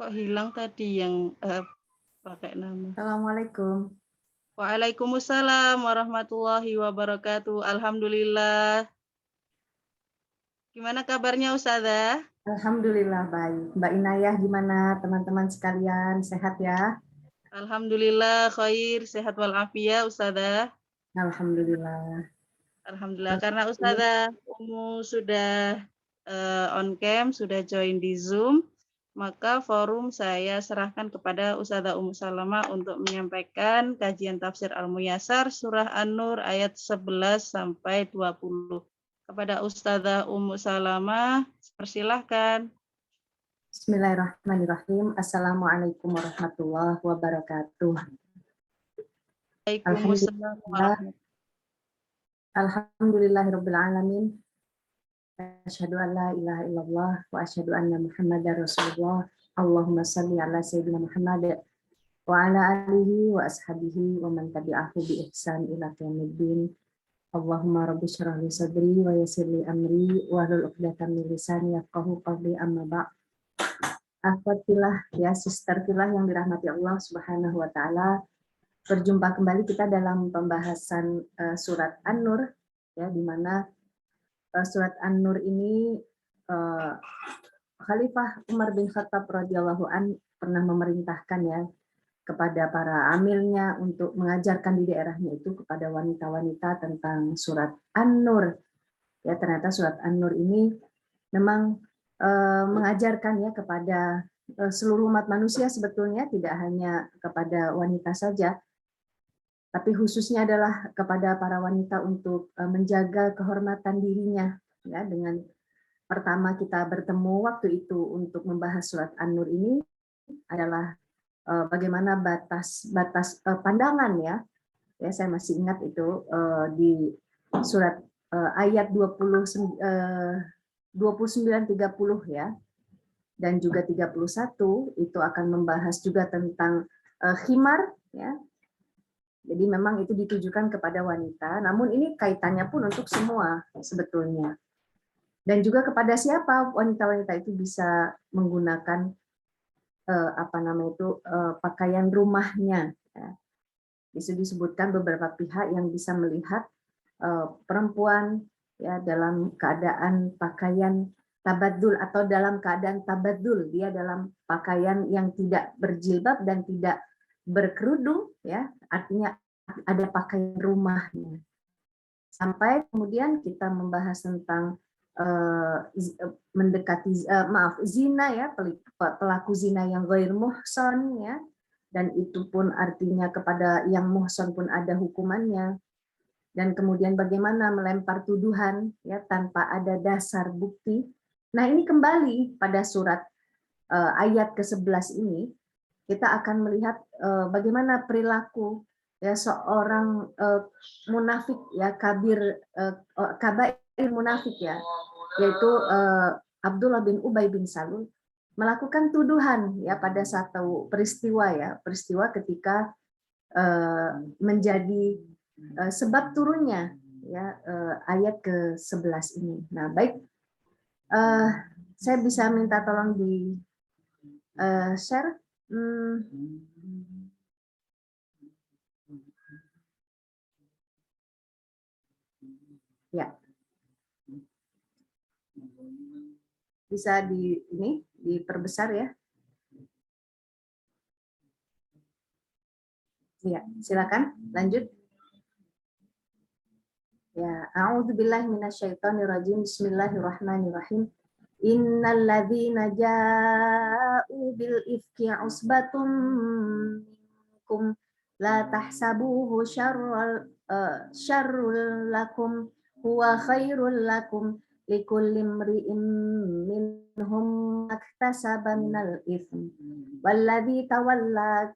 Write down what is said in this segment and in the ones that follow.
Kok hilang tadi yang, pakai nama? Assalamualaikum. Waalaikumsalam warahmatullahi wabarakatuh. Alhamdulillah. Gimana kabarnya Ustazah? Alhamdulillah baik. Mbak Inayah gimana teman-teman sekalian? Sehat ya? Alhamdulillah khair, sehat walafiat Ustazah. Alhamdulillah. Alhamdulillah karena Ustazah sudah on cam, sudah join di Zoom, maka forum saya serahkan kepada Ustazah Salamah untuk menyampaikan kajian tafsir Al-Muyassar surah An-Nur ayat 11 sampai 20. Kepada Ustazah Salamah, persilahkan. Bismillahirrahmanirrahim. Assalamualaikum warahmatullahi wabarakatuh. Waalaikumsalam warahmatullahi Alhamdulillahirabbil alamin. Asyhadu an la ilaha illallah wa asyhadu anna Muhammadar Rasulullah. Allahumma shalli ala sayyidina Muhammad wa ala alihi wa ashabihi wa man tabi'ahu bi ihsan ila yaumiddin. Allahumma rabbi syrah li sadri wa yassir li amri wahlul 'uqdatam min lisani yafqahu qawli amma ba'd. Akhwatillah ya sistertillah yang dirahmati Allah Subhanahu wa taala. Berjumpa kembali kita dalam pembahasan surat An-Nur ya, di mana surat An-Nur ini Khalifah Umar bin Khattab radhiyallahu an pernah memerintahkan ya kepada para amilnya untuk mengajarkan di daerahnya itu kepada wanita-wanita tentang surat An-Nur. Ya, ternyata surat An-Nur ini memang mengajarkan ya kepada seluruh umat manusia, sebetulnya tidak hanya kepada wanita saja, tapi khususnya adalah kepada para wanita untuk menjaga kehormatan dirinya ya. Dengan pertama kita bertemu waktu itu untuk membahas surat An-Nur ini adalah bagaimana batas pandangan ya. Ya, saya masih ingat itu di surat ayat 29 30 ya. Dan juga 31 itu akan membahas juga tentang khimar ya. Jadi memang itu ditujukan kepada wanita, namun ini kaitannya pun untuk semua sebetulnya. Dan juga kepada siapa wanita-wanita itu bisa menggunakan pakaian rumahnya. Ya. Itu disebutkan beberapa pihak yang bisa melihat perempuan ya dalam keadaan pakaian tabadul atau dalam keadaan tabadul, dia dalam pakaian yang tidak berjilbab dan tidak berkerudung ya, artinya ada pakaian rumahnya. Sampai kemudian kita membahas tentang zina ya, pelaku zina yang ghair muhsan ya, dan itu pun artinya kepada yang muhsan pun ada hukumannya. Dan kemudian bagaimana melempar tuduhan ya tanpa ada dasar bukti. Nah, ini kembali pada surat ayat ke-11 ini kita akan melihat bagaimana perilaku ya seorang munafik ya, kabair munafik ya, yaitu Abdullah bin Ubay bin Salul melakukan tuduhan ya pada satu peristiwa ketika menjadi sebab turunnya ya ayat ke-11 ini. Nah, baik, saya bisa minta tolong di share. Ya, bisa diperbesar ya. Ya, silakan lanjut. Ya, a'udzubillahi minasyaitonirrajim. Bismillahirrahmanirrahim. Innal ladzina ja'u bil ifki usbatum minkum la tahsabuhu syarrul lakum huwa khairul lakum likulli imri'in minhum maktasaba minal itsm walladzi tawalla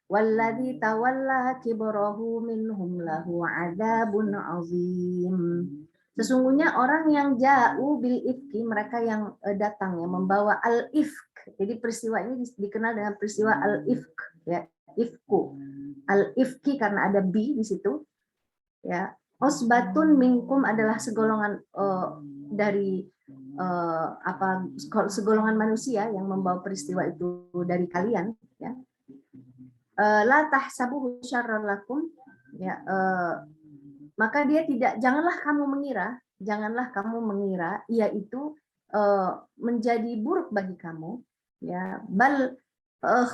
Walladzi tawalla kibrahu minhum lahu adzabun azim. Sesungguhnya orang yang ja'u bil ifki, mereka yang datang yang membawa al-ifk. Jadi peristiwa ini dikenal dengan peristiwa al-ifk ya, ifku. Al-ifki karena ada bi di situ. Ya. Usbatun minkum adalah segolongan dari segolongan manusia yang membawa peristiwa itu dari kalian, ya. La tahsabuhu syarran lakum, ya, maka dia tidak, janganlah kamu mengira yaitu menjadi buruk bagi kamu, ya, bal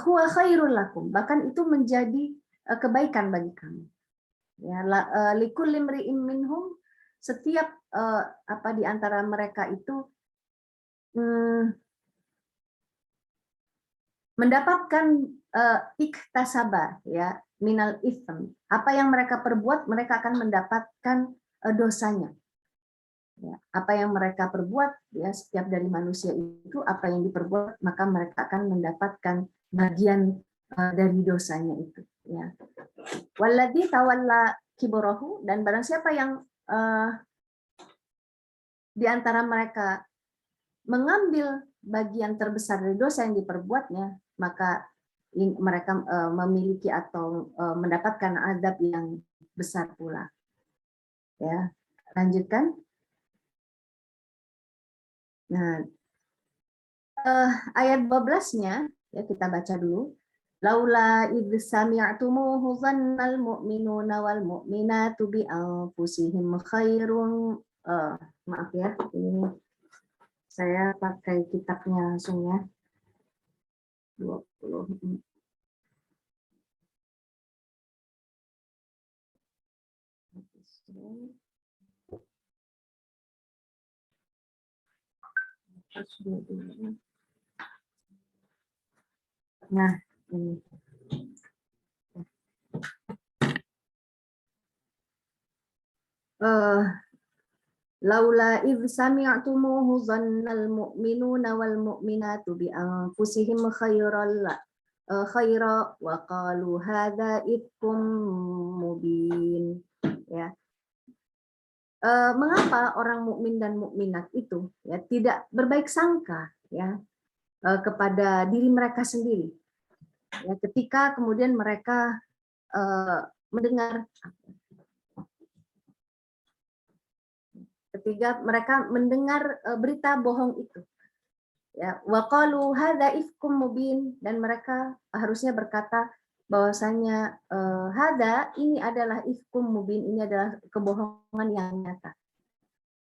huwa khairul lakum, bahkan itu menjadi kebaikan bagi kamu, ya. Likulli imri'in minhum, setiap di antara mereka itu mendapatkan iktasaba, ya, minal ithm, apa yang mereka perbuat mereka akan mendapatkan dosanya, ya. Apa yang mereka perbuat, ya, setiap dari manusia itu apa yang diperbuat maka mereka akan mendapatkan bagian dari dosanya itu, ya. Walladzi tawalla kibarahu, dan barang siapa yang di antara mereka mengambil bagian terbesar dari dosa yang diperbuatnya, maka mereka memiliki atau mendapatkan azab yang besar pula. Ya, lanjutkan. Nah, ayat 12-nya, ya, kita baca dulu. Laula idh sami'tumuhu dhannal mu'minuna wal mu'minatu bi anfusihim khairun. Maaf ya, ini saya pakai kitabnya langsung, ya. 20. Nah, ini. Laula idh sami'tumuhu dhannal mu'minuna wal mu'minatu bi anfusihim khaira wa qalu hadza ifkum mubin, ya. Mengapa orang mukmin dan mukminat itu, ya, tidak berbaik sangka, ya, kepada diri mereka sendiri, ya, ketika kemudian mereka mendengar berita bohong itu, ya. Wa qalu hadza ifkum mubin, dan mereka harusnya berkata bahwasanya hadza, ini adalah ifkum mubin, ini adalah kebohongan yang nyata,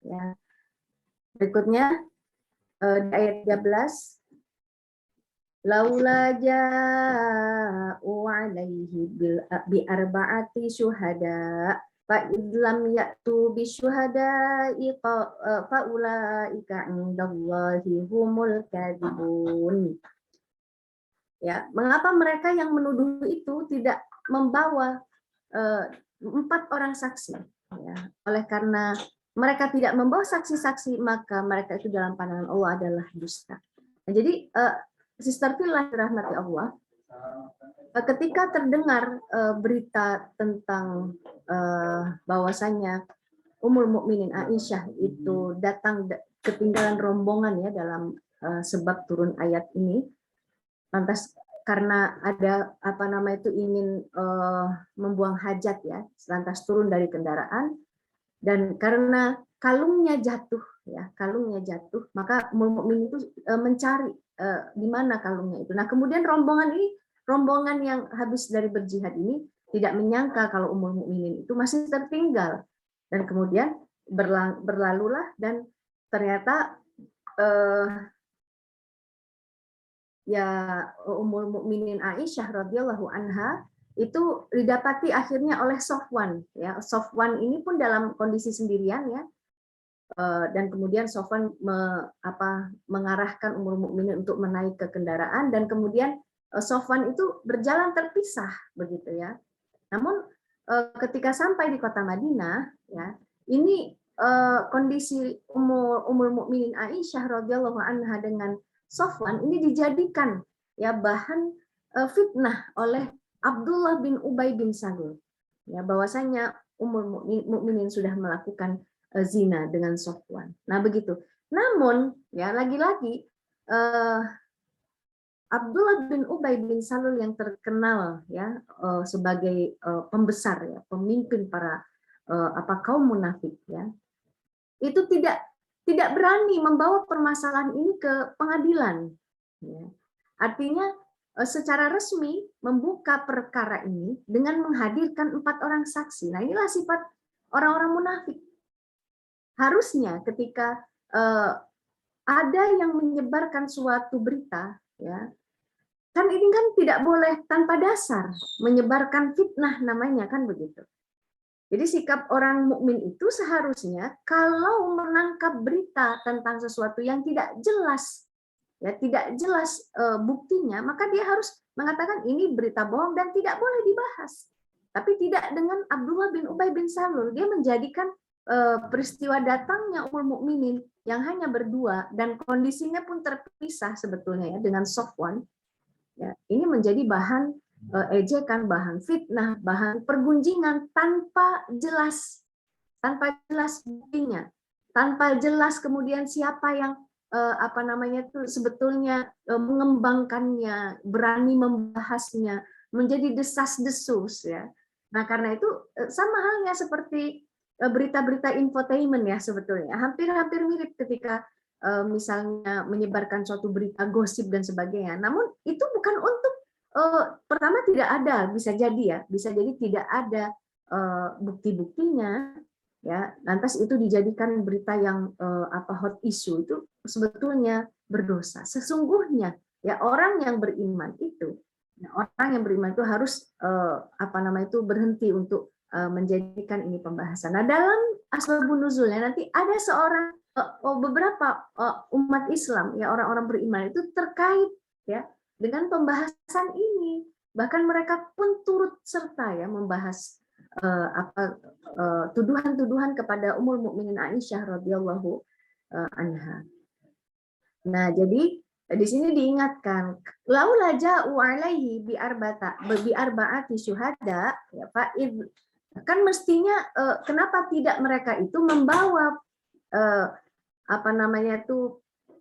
ya. Berikutnya di ayat 13, laula ja'u alaihi bi arba'ati syuhada fa idlam ya'tu bi syuhada'i fa ulaika 'indallahi humul kadzibun. Ya, mengapa mereka yang menuduh itu tidak membawa 4 orang saksi, ya. Oleh karena mereka tidak membawa saksi-saksi, maka mereka itu dalam pandangan Allah adalah dusta. Nah, jadi Sister Fillah dirahmati Allah, ketika terdengar berita tentang bahwasannya Ummul Mukminin Aisyah itu datang ketinggalan rombongan, ya, dalam sebab turun ayat ini, lantas karena ada ingin membuang hajat, ya, lantas turun dari kendaraan, dan karena kalungnya jatuh, maka Ummul Mukminin itu mencari di mana kalungnya itu. Nah, kemudian rombongan yang habis dari berjihad ini tidak menyangka kalau Ummul Mukminin itu masih tertinggal, dan kemudian berlalulah, dan ternyata ya, Ummul Mukminin Aisyah radhiyallahu anha itu didapati akhirnya oleh Sofwan, ya. Sofwan ini pun dalam kondisi sendirian, ya, dan kemudian Sofwan mengarahkan Ummul Mukminin untuk menaik ke kendaraan, dan kemudian Sofwan itu berjalan terpisah begitu, ya. Namun ketika sampai di kota Madinah, ya, ini kondisi Ummul Mukminin Aisyah radhiyallahu anha dengan Sofwan ini dijadikan, ya, bahan fitnah oleh Abdullah bin Ubay bin Salul, ya, bahwasanya Ummul Mukminin sudah melakukan zina dengan Sofwan. Nah, begitu. Namun, ya, lagi-lagi Abdullah bin Ubay bin Salul yang terkenal, ya, sebagai pembesar, ya, pemimpin para kaum munafik, ya, itu tidak tidak berani membawa permasalahan ini ke pengadilan. Ya. Artinya secara resmi membuka perkara ini dengan menghadirkan 4 orang saksi. Nah, inilah sifat orang-orang munafik. Harusnya ketika ada yang menyebarkan suatu berita, ya, kan ini kan tidak boleh tanpa dasar, menyebarkan fitnah namanya, kan begitu. Jadi sikap orang mukmin itu seharusnya kalau menangkap berita tentang sesuatu yang tidak jelas, ya tidak jelas buktinya, maka dia harus mengatakan ini berita bohong dan tidak boleh dibahas. Tapi tidak dengan Abdullah bin Ubay bin Salul, dia menjadikan peristiwa datangnya Ummul Mukminin yang hanya berdua dan kondisinya pun terpisah sebetulnya ya dengan Sofwan. Ya, ini menjadi bahan ejekan, bahan fitnah, bahan pergunjingan tanpa jelas buktinya, tanpa jelas kemudian siapa yang apa namanya itu sebetulnya mengembangkannya, berani membahasnya, menjadi desas-desus ya. Nah, karena itu sama halnya seperti berita-berita infotainment ya sebetulnya, hampir-hampir mirip ketika misalnya menyebarkan suatu berita gosip dan sebagainya. Namun itu bukan untuk pertama tidak ada, bisa jadi tidak ada bukti-buktinya, ya. Lantas itu dijadikan berita yang hot issue, itu sebetulnya berdosa. Sesungguhnya ya orang yang beriman itu, harus berhenti untuk menjadikan ini pembahasan. Nah, dalam asbabun nuzulnya nanti ada seorang beberapa umat Islam ya, orang-orang beriman itu terkait ya dengan pembahasan ini, bahkan mereka pun turut serta ya membahas tuduhan-tuduhan kepada Ummul Mukminin Aisyah radhiyallahu anha. Nah, jadi di sini diingatkan laula ja'u alaihi bi arba'ati syuhada ya fa'id, kan mestinya kenapa tidak mereka itu membawa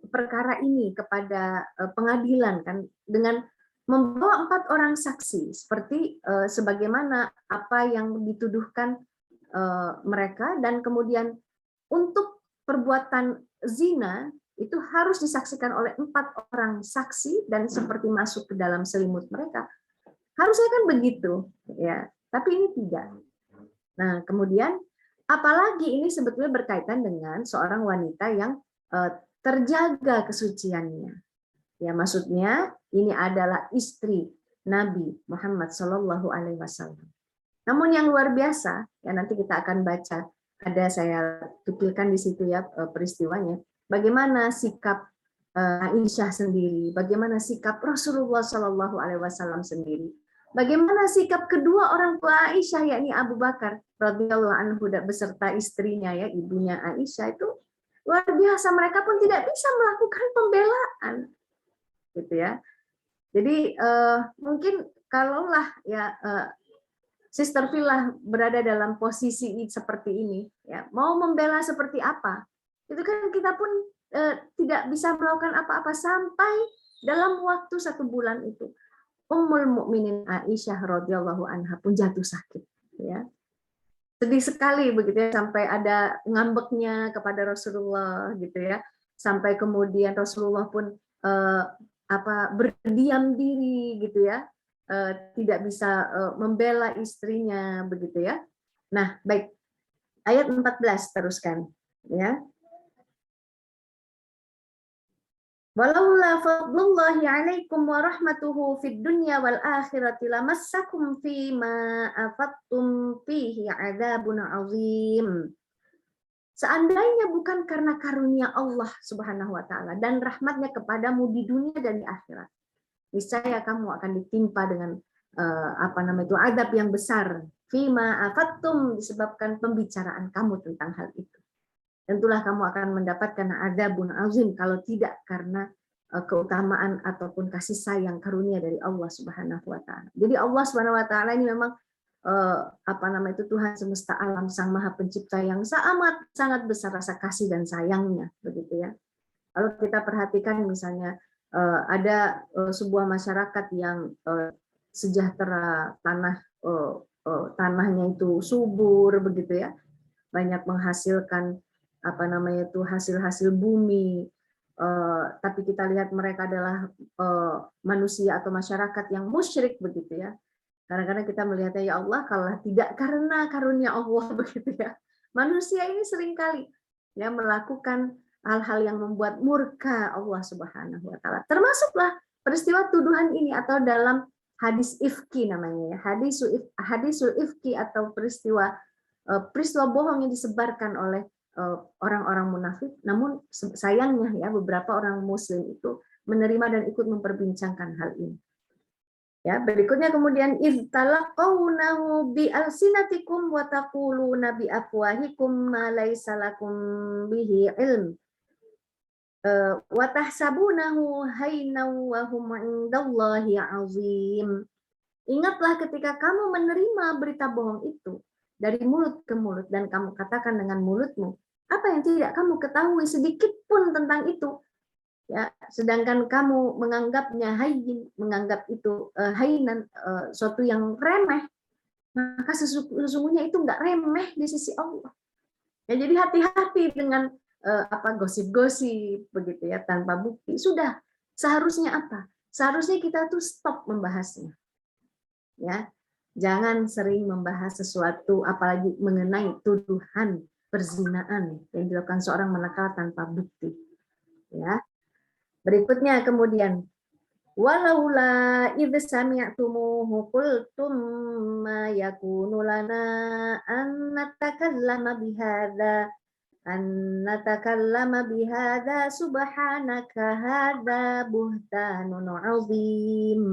perkara ini kepada pengadilan kan dengan membawa 4 orang saksi seperti sebagaimana apa yang dituduhkan mereka, dan kemudian untuk perbuatan zina itu harus disaksikan oleh 4 orang saksi dan seperti masuk ke dalam selimut mereka. Harusnya kan begitu ya, tapi ini tidak. Nah, kemudian apalagi ini sebetulnya berkaitan dengan seorang wanita yang terjaga kesuciannya. Ya, maksudnya ini adalah istri Nabi Muhammad Shallallahu Alaihi Wasallam. Namun yang luar biasa, ya nanti kita akan baca, ada saya tukilkan di situ ya peristiwanya. Bagaimana sikap Aisyah sendiri, bagaimana sikap Rasulullah Shallallahu Alaihi Wasallam sendiri, bagaimana sikap kedua orang tua Aisyah yakni Abu Bakar radhiyallahu anhu beserta istrinya ya, ibunya Aisyah, itu luar biasa. Mereka pun tidak bisa melakukan pembelaan, gitu ya. Jadi mungkin kalaulah ya Sister Villa berada dalam posisi seperti ini, ya mau membela seperti apa, itu kan kita pun tidak bisa melakukan apa-apa sampai dalam waktu 1 bulan itu Ummul Mukminin Aisyah radhiyallahu anha pun jatuh sakit, ya. Sedih sekali begitu ya, sampai ada ngambeknya kepada Rasulullah gitu ya, sampai kemudian Rasulullah pun berdiam diri gitu ya, tidak bisa membela istrinya begitu ya. Nah, baik. Ayat 14 teruskan ya. Walaula fadlullahi 'alaikum wa rahmatuhu fid dunya wal akhirati lamassakum fima afattum fihi 'adzabun 'adzim. Seandainya bukan karena karunia Allah Subhanahu wa taala dan rahmatnya kepadamu di dunia dan di akhirat, niscaya kamu akan ditimpa dengan azab yang besar. Fima afattum, disebabkan pembicaraan kamu tentang hal itu. Tentulah kamu akan mendapatkan adzabun azim kalau tidak karena keutamaan ataupun kasih sayang karunia dari Allah Subhanahu wa taala. Jadi Allah Subhanahu wa taala ini memang Tuhan semesta alam, Sang Maha Pencipta yang sangat besar rasa kasih dan sayangnya begitu ya. Kalau kita perhatikan misalnya ada sebuah masyarakat yang sejahtera, tanahnya itu subur begitu ya, banyak menghasilkan apa namanya itu hasil-hasil bumi, tapi kita lihat mereka adalah manusia atau masyarakat yang musyrik begitu ya. Kadang-kadang kita melihatnya, ya Allah, kalau tidak karena karunia Allah begitu ya. Manusia ini seringkali ya melakukan hal-hal yang membuat murka Allah Subhanahu wa taala. Termasuklah peristiwa tuduhan ini atau dalam hadis ifki namanya ya. Hadisul ifki atau peristiwa bohong yang disebarkan oleh orang-orang munafik. Namun sayangnya ya beberapa orang muslim itu menerima dan ikut memperbincangkan hal ini. Ya, berikutnya kemudian iztalaqawnahu bi alsinatikum wa taquluna bi afwahikum ma laysa lakum bihi ilm wa tahsabunahu haynan wa hum 'indallahi 'azim. Ingatlah ketika kamu menerima berita bohong itu dari mulut ke mulut dan kamu katakan dengan mulutmu apa yang tidak kamu ketahui sedikit pun tentang itu. Ya, sedangkan kamu menganggapnya hayyin, menganggap itu hainan, suatu yang remeh, maka sesungguhnya itu enggak remeh di sisi Allah. Ya, jadi hati-hati dengan gosip-gosip begitu ya tanpa bukti. Sudah, seharusnya apa? Seharusnya kita tuh stop membahasnya. Ya. Jangan sering membahas sesuatu apalagi mengenai tuduhan perzinaan yang dilakukan seorang manakala tanpa bukti. Ya. Berikutnya kemudian walaula idz sami'tumuhu qultum ma yakunu lana an natakallama bihadza subhanaka hadza buhtanun 'adzim.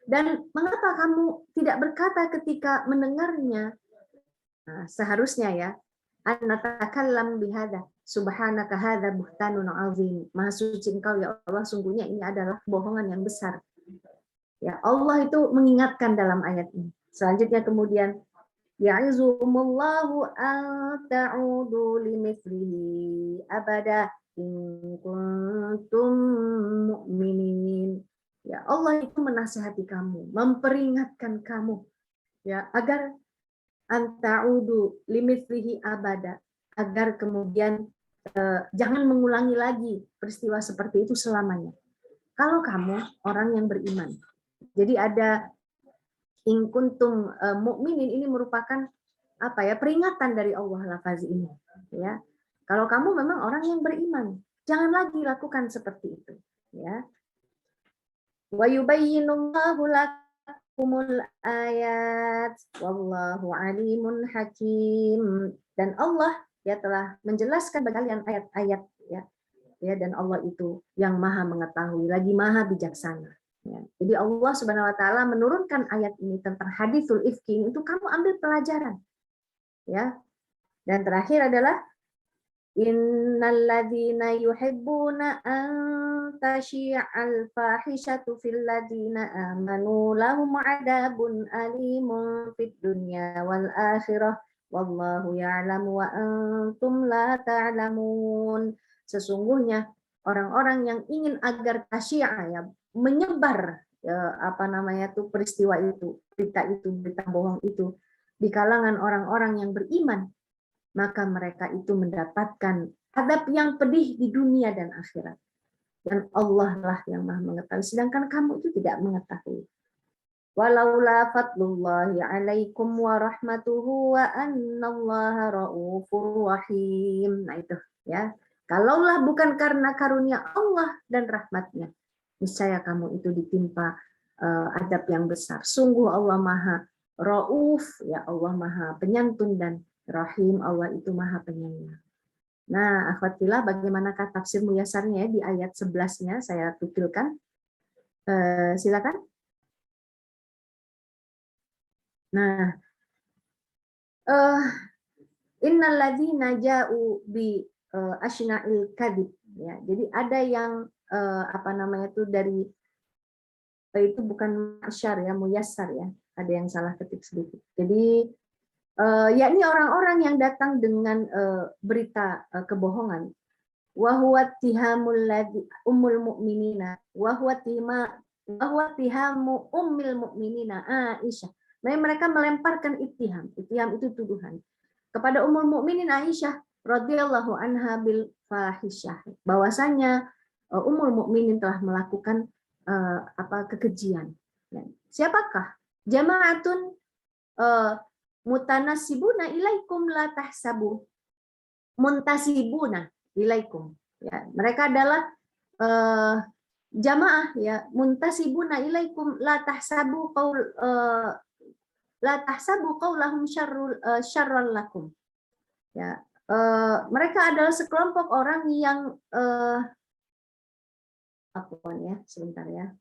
Dan mengapa kamu tidak berkata ketika mendengarnya? Nah, seharusnya ya an natakallam bihadza subhanaka hadza buhtanun 'adzim. Maha suci Engkau ya Allah, sungguhnya ini adalah kebohongan yang besar. Ya, Allah itu mengingatkan dalam ayat ini. Selanjutnya kemudian ya'izumullahu an ta'udu limithlihi abada in kuntum mu'minin. Ya, Allah itu menasihati kamu, memperingatkan kamu ya agar anta'udu limithlihi abada, agar kemudian jangan mengulangi lagi peristiwa seperti itu selamanya. Kalau kamu orang yang beriman. Jadi ada in kuntum mukminin, ini merupakan apa ya, peringatan dari Allah lafaz ini ya. Kalau kamu memang orang yang beriman, jangan lagi lakukan seperti itu ya. Wa yubayyinullahu lakumul ayat wallahu alimun hakim. Dan Allah ya telah menjelaskan bagi kalian ayat-ayat ya dan Allah itu yang maha mengetahui lagi maha bijaksana ya. Jadi Allah Subhanahu wa taala menurunkan ayat ini tentang haditsul ifki itu kamu ambil pelajaran ya. Dan terakhir adalah innalladzina yuhibbuna an tasyi'al fahishatu fil ladzina amanu lahum 'adzabun alimun fid dunya wal akhirah wallahu ya'lamu wa antum la ta'lamun. Sesungguhnya orang-orang yang ingin agar tasyi'a ya menyebar peristiwa itu, berita bohong itu di kalangan orang-orang yang beriman, maka mereka itu mendapatkan adab yang pedih di dunia dan akhirat. Dan Allah lah yang maha mengetahui, sedangkan kamu itu tidak mengetahui. Walaula fadlullahi alaikum wa rahmatuhu wa annallaha raufur rahim. Nah itu ya. Kalaulah bukan karena karunia Allah dan rahmatnya, niscaya kamu itu ditimpa adab yang besar. Sungguh Allah maha rauf, ya Allah maha penyantun, dan rahim, Allah itu maha penyayang. Nah, akhwatillah, bagaimanakah tafsir muyasarnya di ayat 11-nya saya tukilkan. Silakan. Nah, innalladzina ja'u bi asyna'il kadhib ya. Jadi ada yang dari itu bukan masyar ya, muyassar ya. Ada yang salah ketik sedikit. Jadi yakni orang-orang yang datang dengan berita kebohongan. Wa huwa tihamul ladzi ummul mu'minina wa huwa tihamu ummil mu'minina Aisyah. Nah, mereka melemparkan ittiham. Ittiham itu tuduhan kepada ummul mukminin Aisyah radhiyallahu anha bil fahisyah, bahwasanya Ummul Mukminin telah melakukan kekejian. Siapakah? Jama'atun mutanasibuna ilaikum la tahsabu muntasibuna ilaikum. Ya, mereka adalah jamaah ya, muntasibuna ilaikum la tahsabu qaulahum syarrul lakum. Ya, mereka adalah sekelompok orang yang sebentar ya.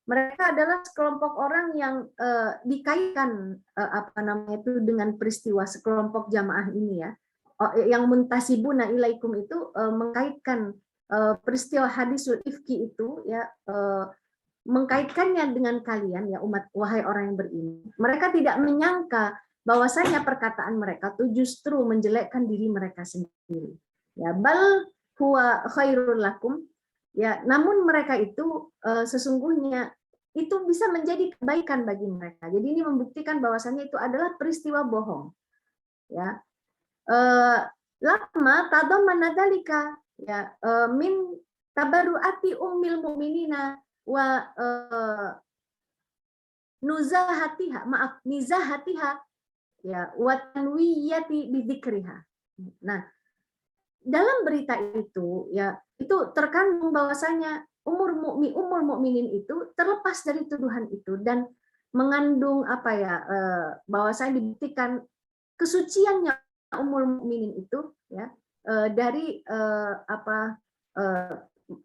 Mereka adalah sekelompok orang yang dikaitkan dengan peristiwa sekelompok jamaah ini ya. Yang muntasibuna ilaikum itu mengkaitkan peristiwa hadisul ifki itu ya, mengkaitkannya dengan kalian ya umat, wahai orang yang beriman. Mereka tidak menyangka bahwasanya perkataan mereka itu justru menjelekkan diri mereka sendiri. Ya, bal huwa khairul lakum. Ya, namun mereka itu sesungguhnya itu bisa menjadi kebaikan bagi mereka. Jadi ini membuktikan bahwasannya itu adalah peristiwa bohong. Ya, lama tadamana dzalika ya min tabarruati ummil mu'minina wa nizahatiha ya wa tanwiyati bidzikriha. Nah, dalam berita itu ya itu terkandung bahwasanya ummul mukminin itu terlepas dari tuduhan itu dan mengandung bahwasanya dibuktikan kesuciannya ummul mukminin itu ya dari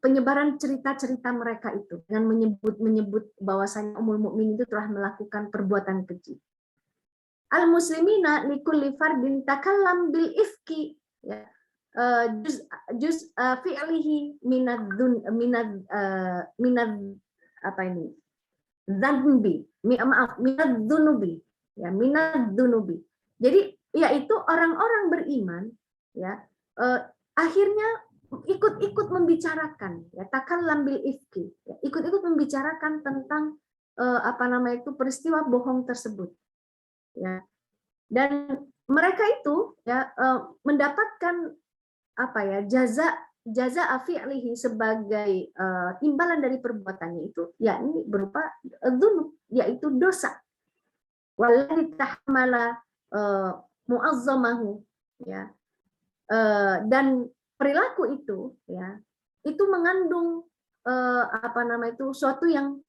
penyebaran cerita-cerita mereka itu dengan menyebut bahwasanya ummul mukminin itu telah melakukan perbuatan keji. Al muslimina likulli fardin takallam bil ifki ya. Juz fi'lihi minad dunubi. Jadi yaitu orang-orang beriman ya akhirnya ikut-ikut membicarakan ya takallam bil ifki ya, ikut-ikut membicarakan tentang peristiwa bohong tersebut ya, dan mereka itu ya mendapatkan jaza fi'lihi sebagai imbalan dari perbuatannya itu yakni berupa dzunub, yaitu dosa. Wallahi tahmala muazzamahu ya. Dan perilaku itu ya itu mengandung suatu yang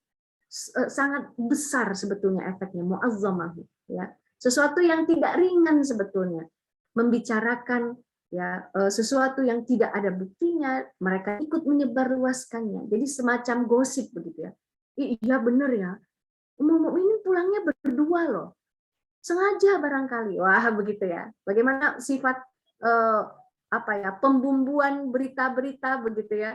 sangat besar sebetulnya efeknya, muazzamahu ya. Sesuatu yang tidak ringan sebetulnya, membicarakan ya sesuatu yang tidak ada buktinya, mereka ikut menyebarluaskannya. Jadi semacam gosip begitu ya. Iya benar ya, ummul mukminin pulangnya berdua loh, sengaja barangkali. Wah begitu ya. Bagaimana sifat pembumbuan berita-berita begitu ya,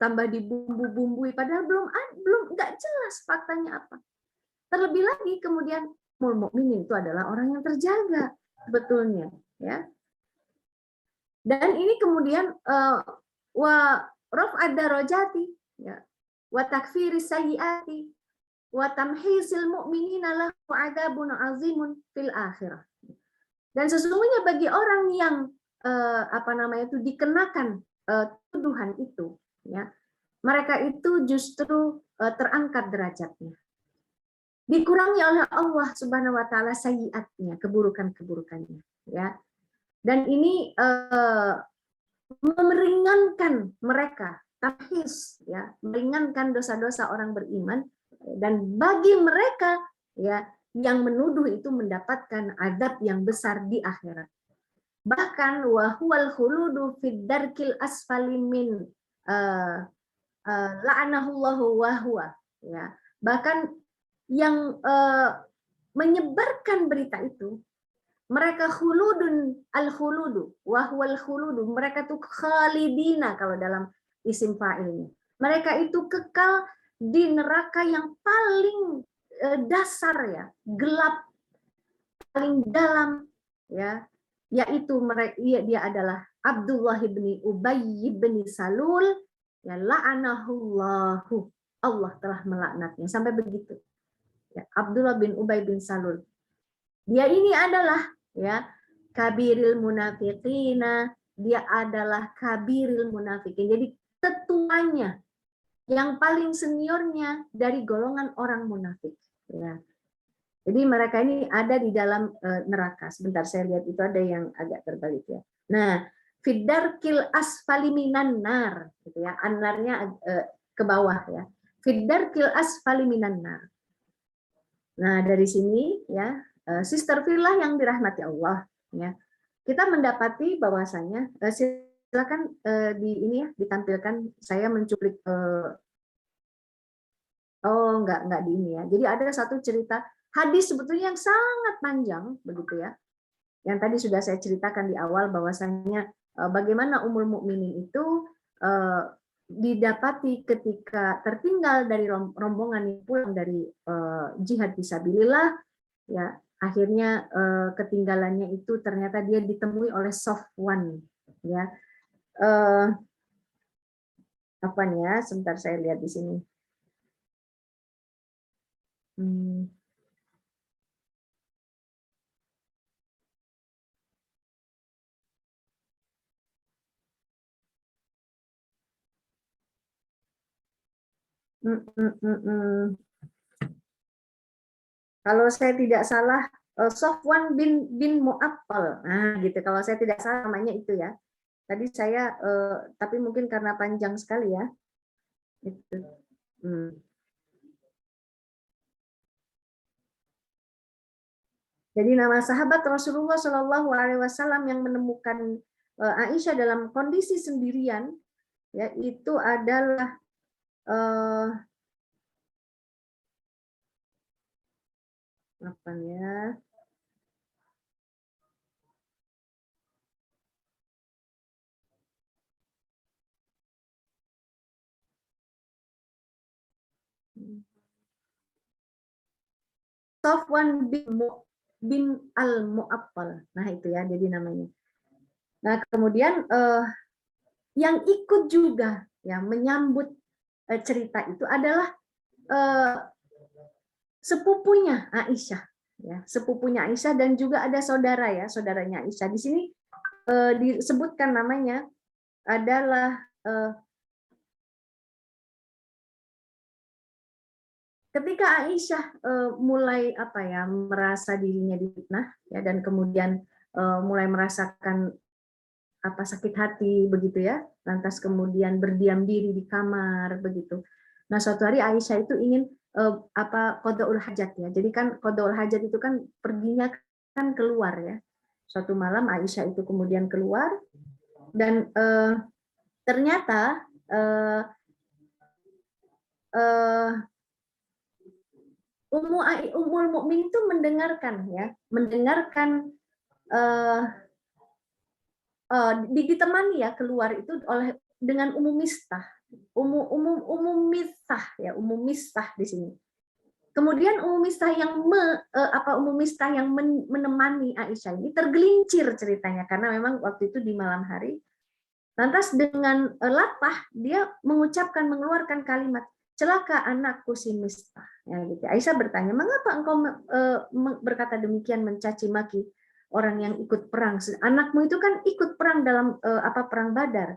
tambah dibumbu-bumbui padahal belum nggak jelas faktanya apa. Terlebih lagi kemudian ummul mukminin itu adalah orang yang terjaga sebetulnya ya. Dan ini kemudian wa raf'ad darajati ya, wa takfiris sayyiati wa tamhisil mu'minina lahu 'adzabun 'azimun fil akhirah. Dan sesungguhnya bagi orang yang dikenakan tuduhan itu ya, mereka itu justru terangkat derajatnya. Dikurangi oleh Allah Subhanahu wa taala sayyiatnya, keburukan-keburukannya ya. Dan ini meringankan mereka, tamhis ya, meringankan dosa-dosa orang beriman, dan bagi mereka ya yang menuduh itu mendapatkan adab yang besar di akhirat. Bahkan wa huwal khuludu fid darkil asfali min la'anahullahu wa huwa ya. Bahkan yang menyebarkan berita itu mereka khuludun al-khuludu wa huwal khuludu, mereka itu khalidina kalau dalam isim fa'ilnya. Mereka itu kekal di neraka yang paling dasar ya, gelap, paling dalam ya. yaitu dia adalah Abdullah bin Ubay bin Salul, ya la'anahullahu, Allah telah melaknatnya, sampai begitu. Ya, Abdullah bin Ubay bin Salul. Dia ini adalah ya kabiril munafiqina, dia adalah kabiril munafikin. Jadi ketuanya, yang paling seniornya dari golongan orang munafik. Ya. Jadi mereka ini ada di dalam neraka. Sebentar saya lihat itu ada yang agak terbalik ya. Nah, fidarkil asfali minan nar, gitu ya. Anarnya ke bawah ya. Fidarkil asfali minan nar. Nah, dari sini ya, Sister Villa yang dirahmati Allah ya. Kita mendapati bahwasanya silakan di ini ya ditampilkan, saya mencuplik enggak di ini ya. Jadi ada satu cerita hadis sebetulnya yang sangat panjang begitu ya. Yang tadi sudah saya ceritakan di awal bahwasanya bagaimana Ummul Mukminin itu didapati ketika tertinggal dari rombongan yang pulang dari jihad fisabilillah ya, akhirnya ketinggalannya itu ternyata dia ditemui oleh Safwan ya. Apa nih ya, sebentar saya lihat di sini. Kalau saya tidak salah, Safwan bin Mu'attal. Nah, gitu. Kalau saya tidak salah namanya itu ya. Tadi saya, tapi mungkin karena panjang sekali ya. Itu. Jadi nama sahabat Rasulullah Shallallahu Alaihi Wasallam yang menemukan Aisyah dalam kondisi sendirian, ya itu adalah apa ya? Safwan bin al-Mu'attal. Nah itu ya, jadi namanya. Nah kemudian yang ikut juga ya menyambut cerita itu adalah sepupunya Aisyah, ya sepupunya Aisyah dan juga ada saudara ya, saudaranya Aisyah. Di sini disebutkan namanya adalah ketika Aisyah mulai apa ya merasa dirinya difitnah ya, dan kemudian mulai merasakan apa sakit hati begitu ya, lantas kemudian berdiam diri di kamar begitu. Nah suatu hari Aisyah itu ingin apa qadaul hajat ya. Jadi kan qadaul hajat itu kan perginya kan keluar ya. Suatu malam Aisyah itu kemudian keluar dan ternyata Ummul Mukminin itu mendengarkan ya, mendengarkan ditemani ya keluar itu oleh dengan Ummu Mistah. Ummu Mistah di sini. Kemudian Ummu Mistah yang menemani Aisyah ini tergelincir ceritanya karena memang waktu itu di malam hari. Lantas dengan latah dia mengeluarkan kalimat, celaka anakku si Mistah. Ya, gitu. Aisyah bertanya, mengapa engkau berkata demikian, mencaci maki orang yang ikut perang? Anakmu itu kan ikut perang dalam perang Badar.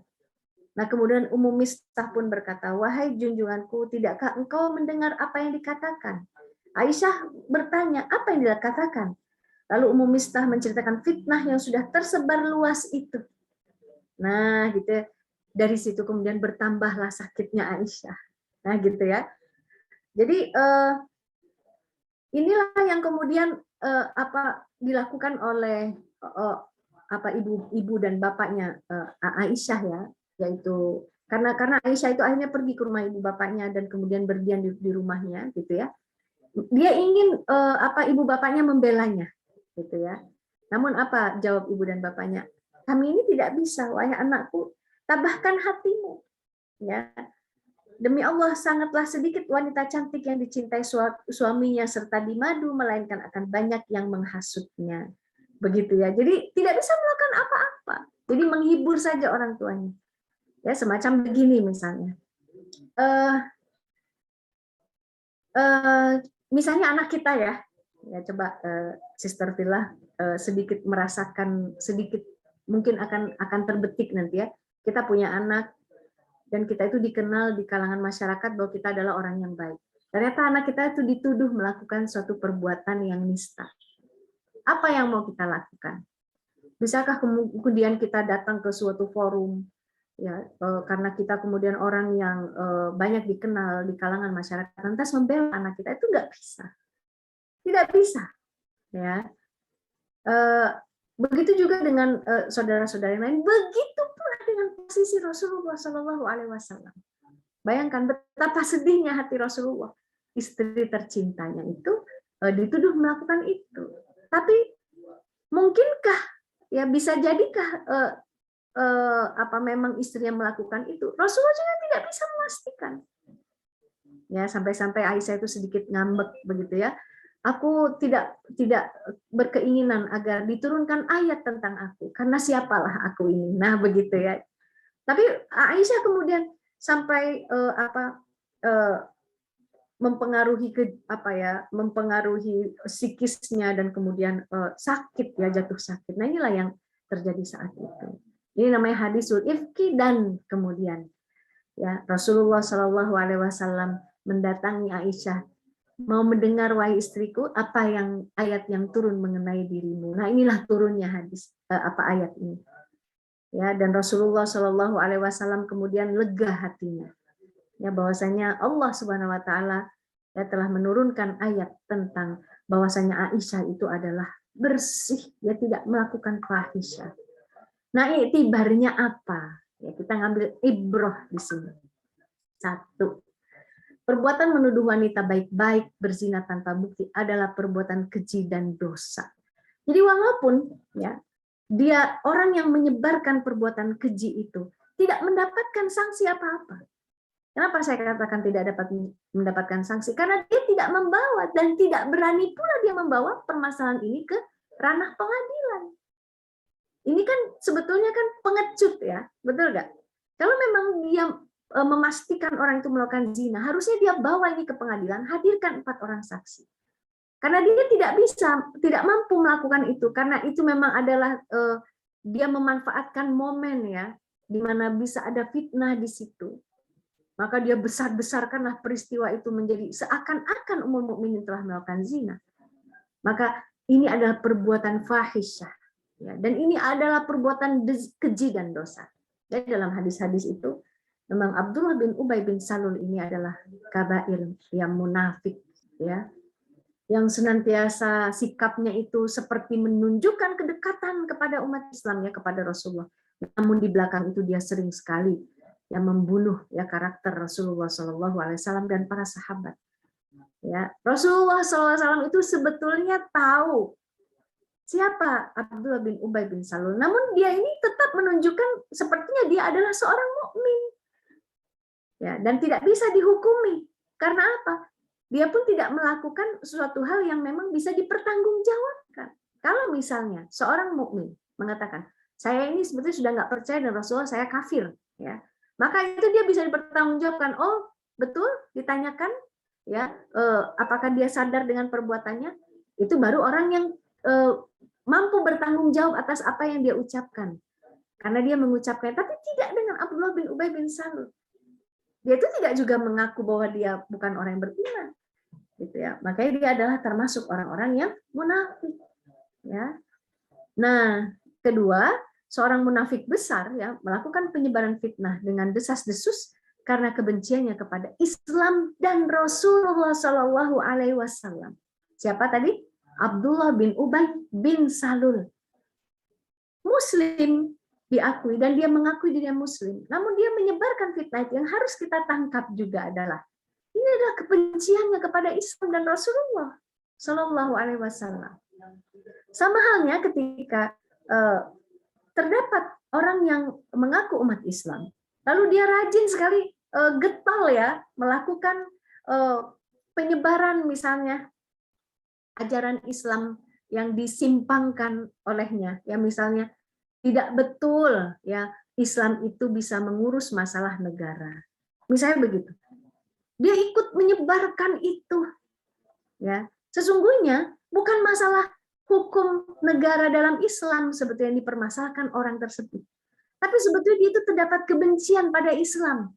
Nah kemudian Ummu Mistah pun berkata, wahai junjunganku, tidakkah engkau mendengar apa yang dikatakan? Aisyah bertanya, apa yang dikatakan? Lalu Ummu Mistah menceritakan fitnah yang sudah tersebar luas itu. Nah gitu, dari situ kemudian bertambahlah sakitnya Aisyah. Nah gitu ya. Jadi inilah yang kemudian dilakukan oleh ibu dan bapaknya Aisyah ya, yaitu karena Aisyah itu akhirnya pergi ke rumah ibu bapaknya dan kemudian berdiam di rumahnya gitu ya. Dia ingin ibu bapaknya membelanya gitu ya. Namun apa jawab ibu dan bapaknya? Kami ini tidak bisa, wahai anakku, tabahkan hatimu ya. Demi Allah, sangatlah sedikit wanita cantik yang dicintai suaminya serta dimadu, melainkan akan banyak yang menghasutnya. begitu ya. Jadi tidak bisa melakukan apa-apa. Jadi menghibur saja orang tuanya. Ya, semacam begini misalnya. Misalnya anak kita ya coba Sister Villa sedikit merasakan sedikit mungkin akan terbetik nanti ya. Kita punya anak dan kita itu dikenal di kalangan masyarakat bahwa kita adalah orang yang baik. Ternyata anak kita itu dituduh melakukan suatu perbuatan yang nista. Apa yang mau kita lakukan? Bisakah kemudian kita datang ke suatu forum ya karena kita kemudian orang yang banyak dikenal di kalangan masyarakat lantas membela anak kita? Itu nggak bisa, tidak bisa ya. Begitu juga dengan saudara-saudara yang lain, begitu pula dengan posisi Rasulullah Shallallahu Alaihi Wasallam. Bayangkan betapa sedihnya hati Rasulullah, istri tercintanya itu dituduh melakukan itu. Tapi mungkinkah ya, bisa jadikah apa memang istrinya melakukan itu? Rasulullah juga tidak bisa memastikan. Ya, sampai-sampai Aisyah itu sedikit ngambek begitu ya. Aku tidak berkeinginan agar diturunkan ayat tentang aku, karena siapalah aku ini. Nah, begitu ya. Tapi Aisyah kemudian sampai mempengaruhi psikisnya dan kemudian sakit ya, jatuh sakit. Nah, inilah yang terjadi saat itu. Ini namanya hadisul ifki. Dan kemudian ya Rasulullah Shallallahu Alaihi Wasallam mendatangi Aisyah, mau mendengar wahai istriku apa yang ayat yang turun mengenai dirimu. Nah, inilah turunnya hadis ayat ini. Ya, dan Rasulullah Shallallahu Alaihi Wasallam kemudian lega hatinya. Ya, bahwasanya Allah Subhanahu Wa Taala ya telah menurunkan ayat tentang bahwasanya Aisyah itu adalah bersih, ya tidak melakukan fahisyah. Nah, iktibarnya apa? Ya, kita ngambil ibroh di sini. Satu, perbuatan menuduh wanita baik-baik berzina tanpa bukti adalah perbuatan keji dan dosa. Jadi walaupun ya dia orang yang menyebarkan perbuatan keji itu tidak mendapatkan sanksi apa-apa. Kenapa saya katakan tidak dapat mendapatkan sanksi? Karena dia tidak membawa dan tidak berani pula dia membawa permasalahan ini ke ranah pengadilan. Ini kan sebetulnya kan pengecut ya, betul nggak? Kalau memang dia memastikan orang itu melakukan zina, harusnya dia bawa ini ke pengadilan, hadirkan 4 orang saksi. Karena dia tidak mampu melakukan itu, karena itu memang adalah dia memanfaatkan momen ya, di mana bisa ada fitnah di situ. Maka dia besar-besarkanlah peristiwa itu menjadi seakan-akan ummul mukminin telah melakukan zina. Maka ini adalah perbuatan fahisyah. Ya, dan ini adalah perbuatan keji dan dosa. Jadi dalam hadis-hadis itu, memang Abdullah bin Ubay bin Salul ini adalah kabair yang munafik, ya, yang senantiasa sikapnya itu seperti menunjukkan kedekatan kepada umat Islam ya, kepada Rasulullah. Namun di belakang itu dia sering sekali yang membunuh ya karakter Rasulullah SAW dan para sahabat. Ya, Rasulullah SAW itu sebetulnya tahu siapa Abdullah bin Ubay bin Salul. Namun dia ini tetap menunjukkan sepertinya dia adalah seorang mukmin. Ya, dan tidak bisa dihukumi. Karena apa? Dia pun tidak melakukan sesuatu hal yang memang bisa dipertanggungjawabkan. Kalau misalnya seorang mukmin mengatakan, saya ini sebetulnya sudah nggak percaya dan Rasulullah, saya kafir, ya, maka itu dia bisa dipertanggungjawabkan. Oh, betul, ditanyakan, ya, apakah dia sadar dengan perbuatannya? Itu baru orang yang mampu bertanggung jawab atas apa yang dia ucapkan, karena dia mengucapkan. Tapi tidak dengan Abdullah bin Ubay bin Salul. Dia itu tidak juga mengaku bahwa dia bukan orang yang beriman, gitu ya. Makanya dia adalah termasuk orang-orang yang munafik, ya. Nah, kedua, seorang munafik besar ya melakukan penyebaran fitnah dengan desas-desus karena kebenciannya kepada Islam dan Rasulullah Shallallahu Alaihi Wasallam. Siapa tadi? Abdullah bin Ubay bin Salul. Muslim diakui dan dia mengakui dirinya Muslim. Namun dia menyebarkan fitnah itu. Yang harus kita tangkap juga adalah ini adalah kebenciannya kepada Islam dan Rasulullah Shallallahu Alaihi Wasallam. Sama halnya ketika terdapat orang yang mengaku umat Islam, lalu dia rajin sekali getol ya melakukan penyebaran misalnya ajaran Islam yang disimpangkan olehnya. Ya misalnya tidak betul ya Islam itu bisa mengurus masalah negara. Misalnya begitu. Dia ikut menyebarkan itu. Ya, sesungguhnya bukan masalah hukum negara dalam Islam sebetulnya yang dipermasalahkan orang tersebut. Tapi sebetulnya dia itu terdapat kebencian pada Islam.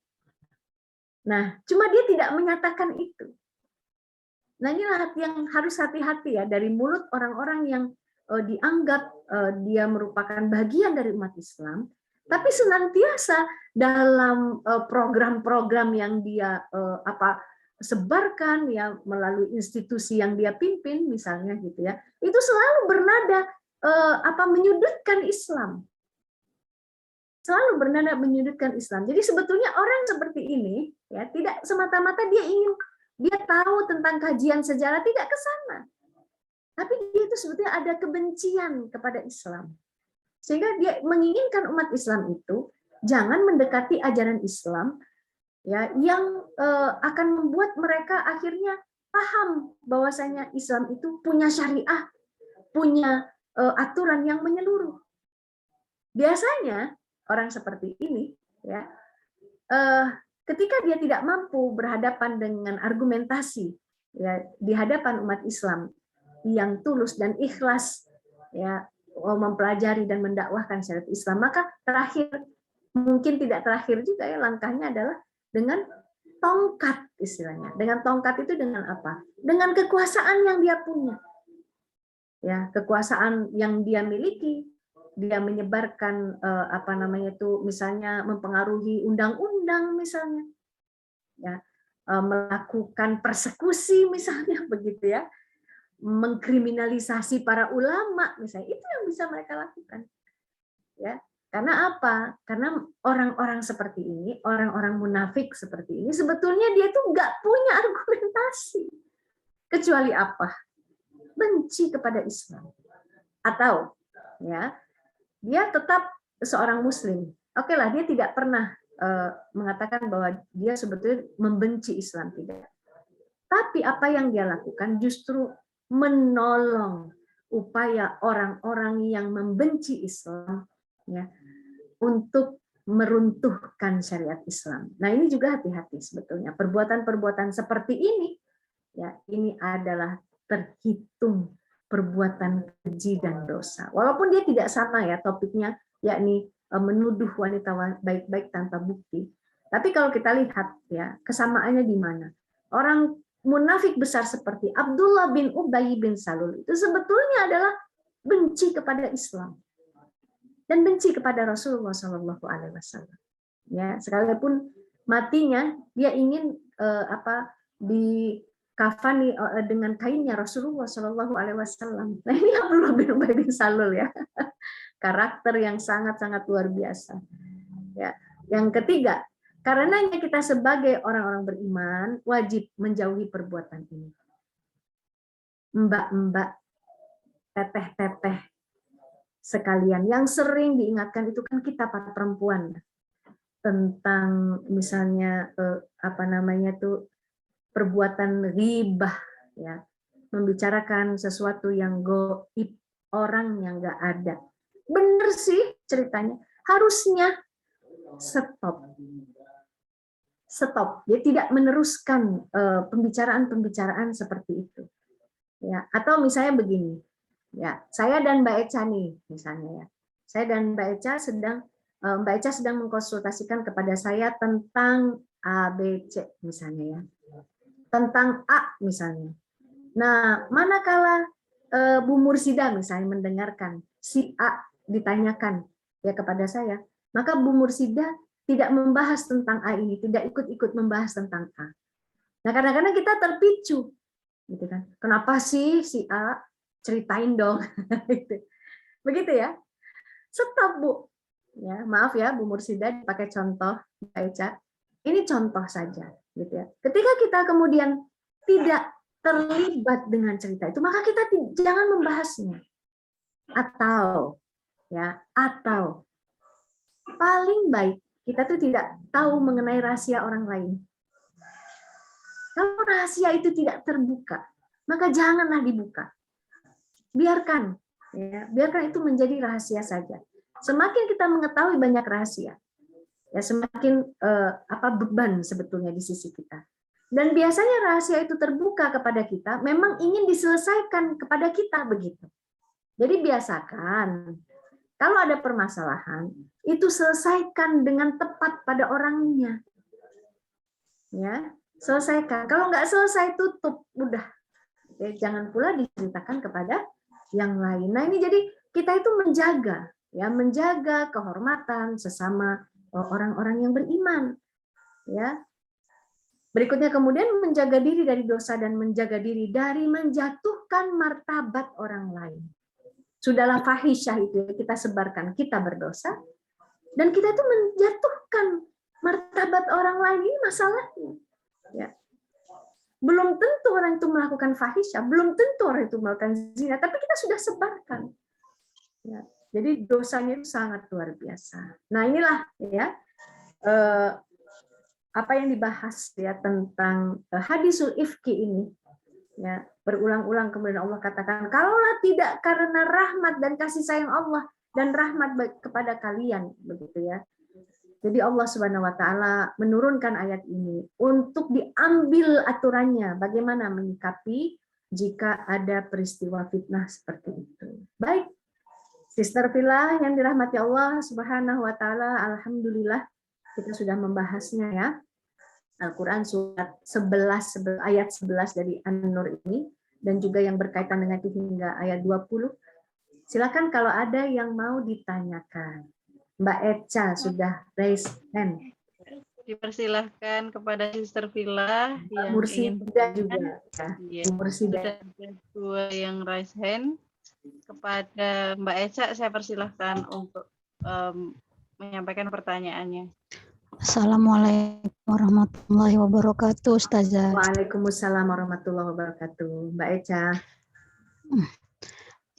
Nah, cuma dia tidak menyatakan itu. Nah, inilah yang harus hati-hati ya dari mulut orang-orang yang dianggap dia merupakan bagian dari umat Islam, tapi senantiasa dalam program-program yang dia sebarkan ya melalui institusi yang dia pimpin misalnya gitu ya, itu selalu bernada menyudutkan Islam. Selalu bernada menyudutkan Islam. Jadi sebetulnya orang seperti ini ya tidak semata-mata dia tahu tentang kajian sejarah, tidak ke sana. Tapi dia itu sebetulnya ada kebencian kepada Islam. Sehingga dia menginginkan umat Islam itu jangan mendekati ajaran Islam ya yang akan membuat mereka akhirnya paham bahwasanya Islam itu punya syariah, punya aturan yang menyeluruh. Biasanya orang seperti ini ya ketika dia tidak mampu berhadapan dengan argumentasi ya di hadapan umat Islam yang tulus dan ikhlas ya mempelajari dan mendakwahkan syariat Islam, maka mungkin tidak terakhir juga ya langkahnya adalah dengan tongkat istilahnya. Dengan tongkat itu dengan apa? Dengan kekuasaan yang dia punya. Ya, kekuasaan yang dia miliki, dia menyebarkan misalnya mempengaruhi undang-undang misalnya. Ya, melakukan persekusi misalnya begitu ya. Mengkriminalisasi para ulama misalnya, itu yang bisa mereka lakukan. Ya. Karena apa? Karena orang-orang seperti ini, orang-orang munafik seperti ini, sebetulnya dia itu nggak punya argumentasi. Kecuali apa? Benci kepada Islam. Atau ya dia tetap seorang Muslim. Oke lah, dia tidak pernah mengatakan bahwa dia sebetulnya membenci Islam, tidak. Tapi apa yang dia lakukan justru menolong upaya orang-orang yang membenci Islam ya untuk meruntuhkan syariat Islam. Nah, ini juga hati-hati sebetulnya. Perbuatan-perbuatan seperti ini ya ini adalah terhitung perbuatan keji dan dosa. Walaupun dia tidak sama ya topiknya, yakni menuduh wanita baik-baik tanpa bukti. Tapi kalau kita lihat ya kesamaannya di mana? Orang munafik besar seperti Abdullah bin Ubay bin Salul itu sebetulnya adalah benci kepada Islam dan benci kepada Rasulullah Shallallahu Alaihi Wasallam. Ya, sekalipun matinya dia ingin dikafani dengan kainnya Rasulullah Shallallahu Alaihi Wasallam. Nah ini Abdullah bin Ubay bin Salul ya, karakter yang sangat-sangat luar biasa. Ya, yang ketiga. Karenanya kita sebagai orang-orang beriman wajib menjauhi perbuatan ini. Mbak-mbak, teteh-teteh sekalian yang sering diingatkan itu kan kita para perempuan tentang misalnya perbuatan ghibah ya, membicarakan sesuatu yang gaib, orang yang nggak ada. Bener sih ceritanya, harusnya stop, dia tidak meneruskan pembicaraan-pembicaraan seperti itu. Ya, atau misalnya begini, ya, saya dan Mbak Echa nih, misalnya ya, saya dan Mbak Echa sedang mengkonsultasikan kepada saya tentang A, B, C misalnya ya, tentang A misalnya. Nah, manakala Bu Mursida misalnya mendengarkan si A ditanyakan ya kepada saya, maka Bu Mursida tidak membahas tentang A ini, tidak ikut-ikut membahas tentang A. Nah, kadang-kadang kita terpicu, gitu kan? Kenapa sih si A? Ceritain dong, begitu ya? Stop Bu, ya maaf ya Bu Mursida dipakai contoh, Mbak Echa. Ini contoh saja, gitu ya. Ketika kita kemudian tidak terlibat dengan cerita itu, maka kita jangan membahasnya. Atau paling baik kita tuh tidak tahu mengenai rahasia orang lain. Kalau rahasia itu tidak terbuka, maka janganlah dibuka. biarkan, ya, biarkan itu menjadi rahasia saja. Semakin kita mengetahui banyak rahasia, ya semakin beban sebetulnya di sisi kita. Dan biasanya rahasia itu terbuka kepada kita, memang ingin diselesaikan kepada kita begitu. Jadi biasakan kalau ada permasalahan itu selesaikan dengan tepat pada orangnya, ya selesaikan. Kalau nggak selesai tutup, udah. Ya, jangan pula diceritakan kepada yang lain. Nah ini jadi kita itu menjaga, ya menjaga kehormatan sesama orang-orang yang beriman, ya. Berikutnya kemudian menjaga diri dari dosa dan menjaga diri dari menjatuhkan martabat orang lain. Sudahlah fahisyah itu kita sebarkan, kita berdosa dan kita itu menjatuhkan martabat orang lain, ini masalahnya. Ya. Belum tentu orang itu melakukan fahisyah, belum tentu orang itu melakukan zina, tapi kita sudah sebarkan. Ya. Jadi dosanya itu sangat luar biasa. Nah inilah ya apa yang dibahas ya tentang hadisul ifki ini. Ya, berulang-ulang kemudian Allah katakan, kalaulah tidak karena rahmat dan kasih sayang Allah dan rahmat kepada kalian, begitu ya. Jadi Allah Subhanahu wa taala menurunkan ayat ini untuk diambil aturannya bagaimana menyikapi jika ada peristiwa fitnah seperti itu. Baik, Sister Villa yang dirahmati Allah Subhanahu wa taala, alhamdulillah kita sudah membahasnya ya. Al-Quran surat 11 ayat 11 dari An-Nur ini dan juga yang berkaitan dengan itu hingga ayat 20. Silakan kalau ada yang mau ditanyakan. Mbak Echa sudah raise hand. Dipersilahkan kepada Sister Villa yang ingin Mursida juga. Ya. Mursida. Sudah ada 2 yang raise hand. Kepada Mbak Echa saya persilahkan untuk menyampaikan pertanyaannya. Assalamualaikum warahmatullahi wabarakatuh, Ustazah. Waalaikumsalam warahmatullahi wabarakatuh. Mbak Echa.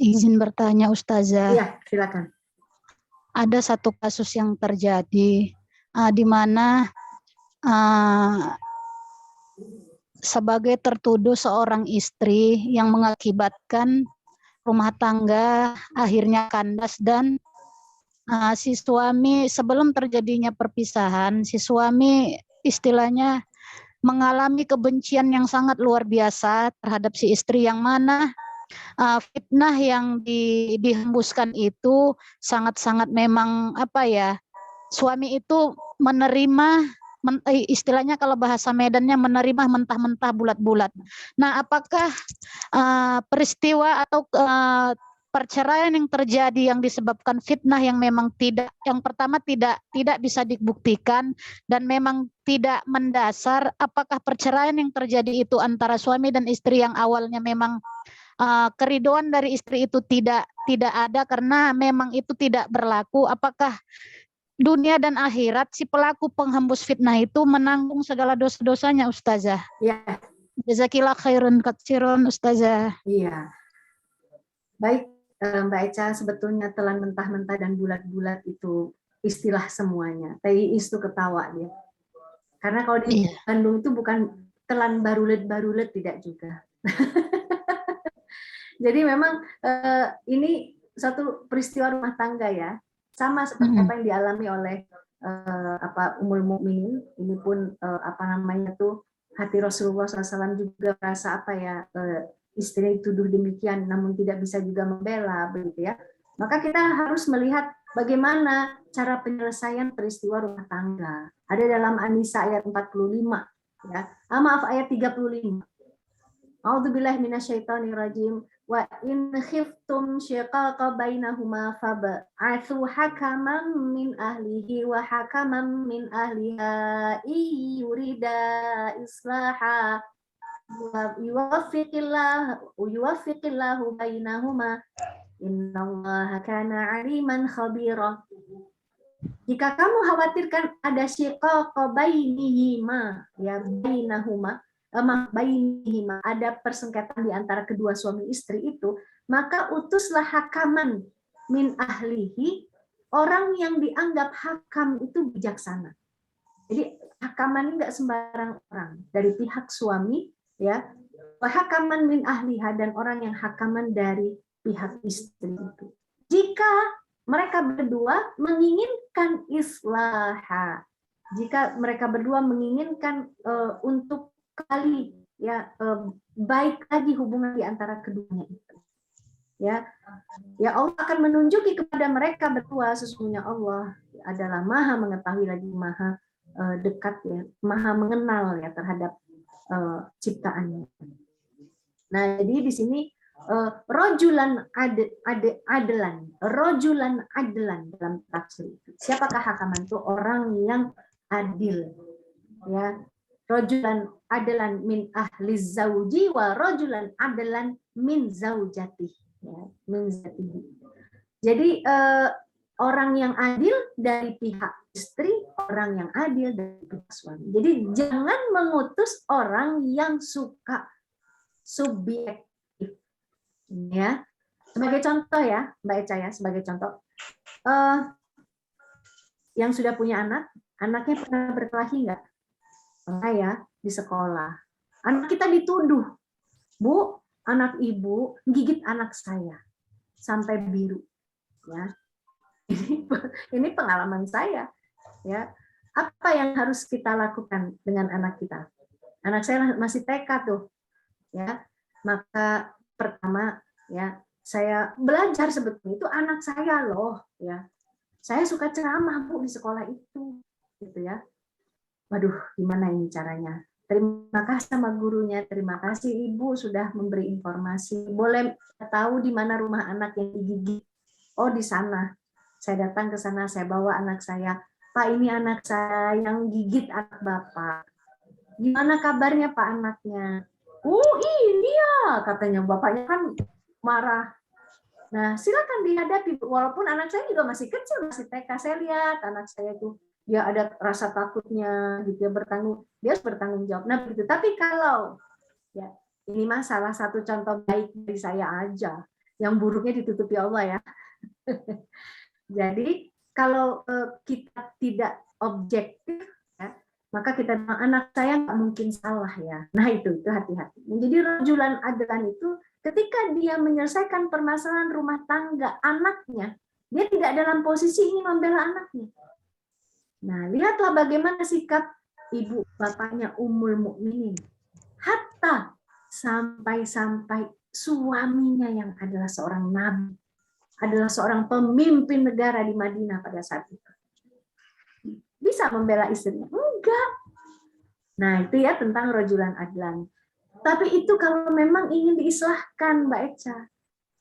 Izin bertanya, Ustazah. Iya, silakan. Ada satu kasus yang terjadi di mana sebagai tertuduh seorang istri yang mengakibatkan rumah tangga akhirnya kandas dan si suami sebelum terjadinya perpisahan, si suami istilahnya mengalami kebencian yang sangat luar biasa terhadap si istri yang mana fitnah yang dihembuskan itu sangat-sangat memang suami itu menerima istilahnya kalau bahasa Medannya menerima mentah-mentah bulat-bulat. Nah, apakah peristiwa atau perceraian yang terjadi yang disebabkan fitnah yang memang yang pertama tidak bisa dibuktikan dan memang tidak mendasar, apakah perceraian yang terjadi itu antara suami dan istri yang awalnya memang keriduan dari istri itu tidak ada karena memang itu tidak berlaku, apakah dunia dan akhirat si pelaku penghembus fitnah itu menanggung segala dosa-dosanya, Ustazah? Ya. Jazakillah khairan katsiran, Ustazah. Iya. Baik, Mbak Echa, sebetulnya telan mentah-mentah dan bulat-bulat itu istilah semuanya. TIIS itu ketawa dia. Karena kalau di Bandung itu bukan telan barulet-barulet, tidak juga. Jadi memang ini satu peristiwa rumah tangga ya, sama seperti apa yang dialami oleh Ummul Mukminin. Ini pun hati Rasulullah SAW juga merasa istri dituduh demikian, namun tidak bisa juga membela, begitu ya. Maka kita harus melihat bagaimana cara penyelesaian peristiwa rumah tangga. Ada dalam An-Nisa ayat 45, ya. Maaf, ayat 35. A'udzubillahi minasyaitonirrajim. Wa in khiftum syiqaqa bainahuma fab'atsu hakaman min ahlihi wa hakaman min ahliha yurida islaha yuwaffiqillahu bainahuma innallaha kana 'aliman khabira. Jika kamu khawatirkan ada syiqaqa bainihima, ya bainahuma, ada persengketaan di antara kedua suami istri itu, maka utuslah hakaman min ahlihi, orang yang dianggap hakam itu bijaksana. Jadi hakaman ini nggak sembarang orang, dari pihak suami, ya, hakaman min ahliha, dan orang yang hakaman dari pihak istri itu. Jika mereka berdua menginginkan islaha, jika mereka berdua menginginkan untuk kembali ya baik lagi hubungan di antara keduanya itu, ya Allah akan menunjuki kepada mereka berdua, sesungguhnya Allah adalah maha mengetahui lagi maha dekat ya, maha mengenal ya terhadap ciptaannya. Nah, jadi di sini rojulan adlan dalam tafsir. Siapakah hakaman itu? Orang yang adil, ya. Rojulan adlan min ahli zauji wa rojulan adlan min zaujati, ya, min zatihi. Jadi orang yang adil dari pihak istri, orang yang adil dari pihak suami. Jadi jangan mengutus orang yang suka subjektif. Ya, sebagai contoh ya, Mbak Eca ya, sebagai contoh, yang sudah punya anak, anaknya pernah berkelahi nggak? Pernah ya, di sekolah. Anak kita dituduh, Bu, anak ibu gigit anak saya sampai biru. Ya, ini pengalaman saya. Ya, apa yang harus kita lakukan dengan anak kita? Anak saya masih TK tuh, ya. Maka pertama ya saya belajar sebetulnya itu anak saya loh ya. Saya suka ceramah Bu di sekolah itu gitu ya. Waduh, gimana ini caranya? Terima kasih sama gurunya, terima kasih Ibu sudah memberi informasi. Boleh tahu di mana rumah anak yang digigit? Oh, di sana. Saya datang ke sana, saya bawa anak saya. Pak, ini anak saya yang gigit anak Bapak. Gimana kabarnya Pak anaknya? Ini ya, katanya bapaknya kan marah. Nah, silakan dihadapi. Walaupun anak saya juga masih kecil, masih TK, saya lihat anak saya itu dia ada rasa takutnya, gitu ya, dia harus bertanggung jawab. Nah, begitu. Tapi kalau ya ini mah salah satu contoh baik dari saya aja, yang buruknya ditutupi Allah ya. Jadi kalau kita tidak objektif, maka kita bilang anak saya nggak mungkin salah ya. Nah itu hati-hati. Jadi rojulan adlan itu ketika dia menyelesaikan permasalahan rumah tangga anaknya, dia tidak dalam posisi ingin membela anaknya. Nah lihatlah bagaimana sikap ibu bapaknya Ummul Mukminin. Hatta sampai suaminya yang adalah seorang nabi, adalah seorang pemimpin negara di Madinah pada saat itu. Bisa membela istrinya? Enggak. Nah, itu ya tentang rojulan adlan. Tapi itu kalau memang ingin diislahkan, Mbak Eca.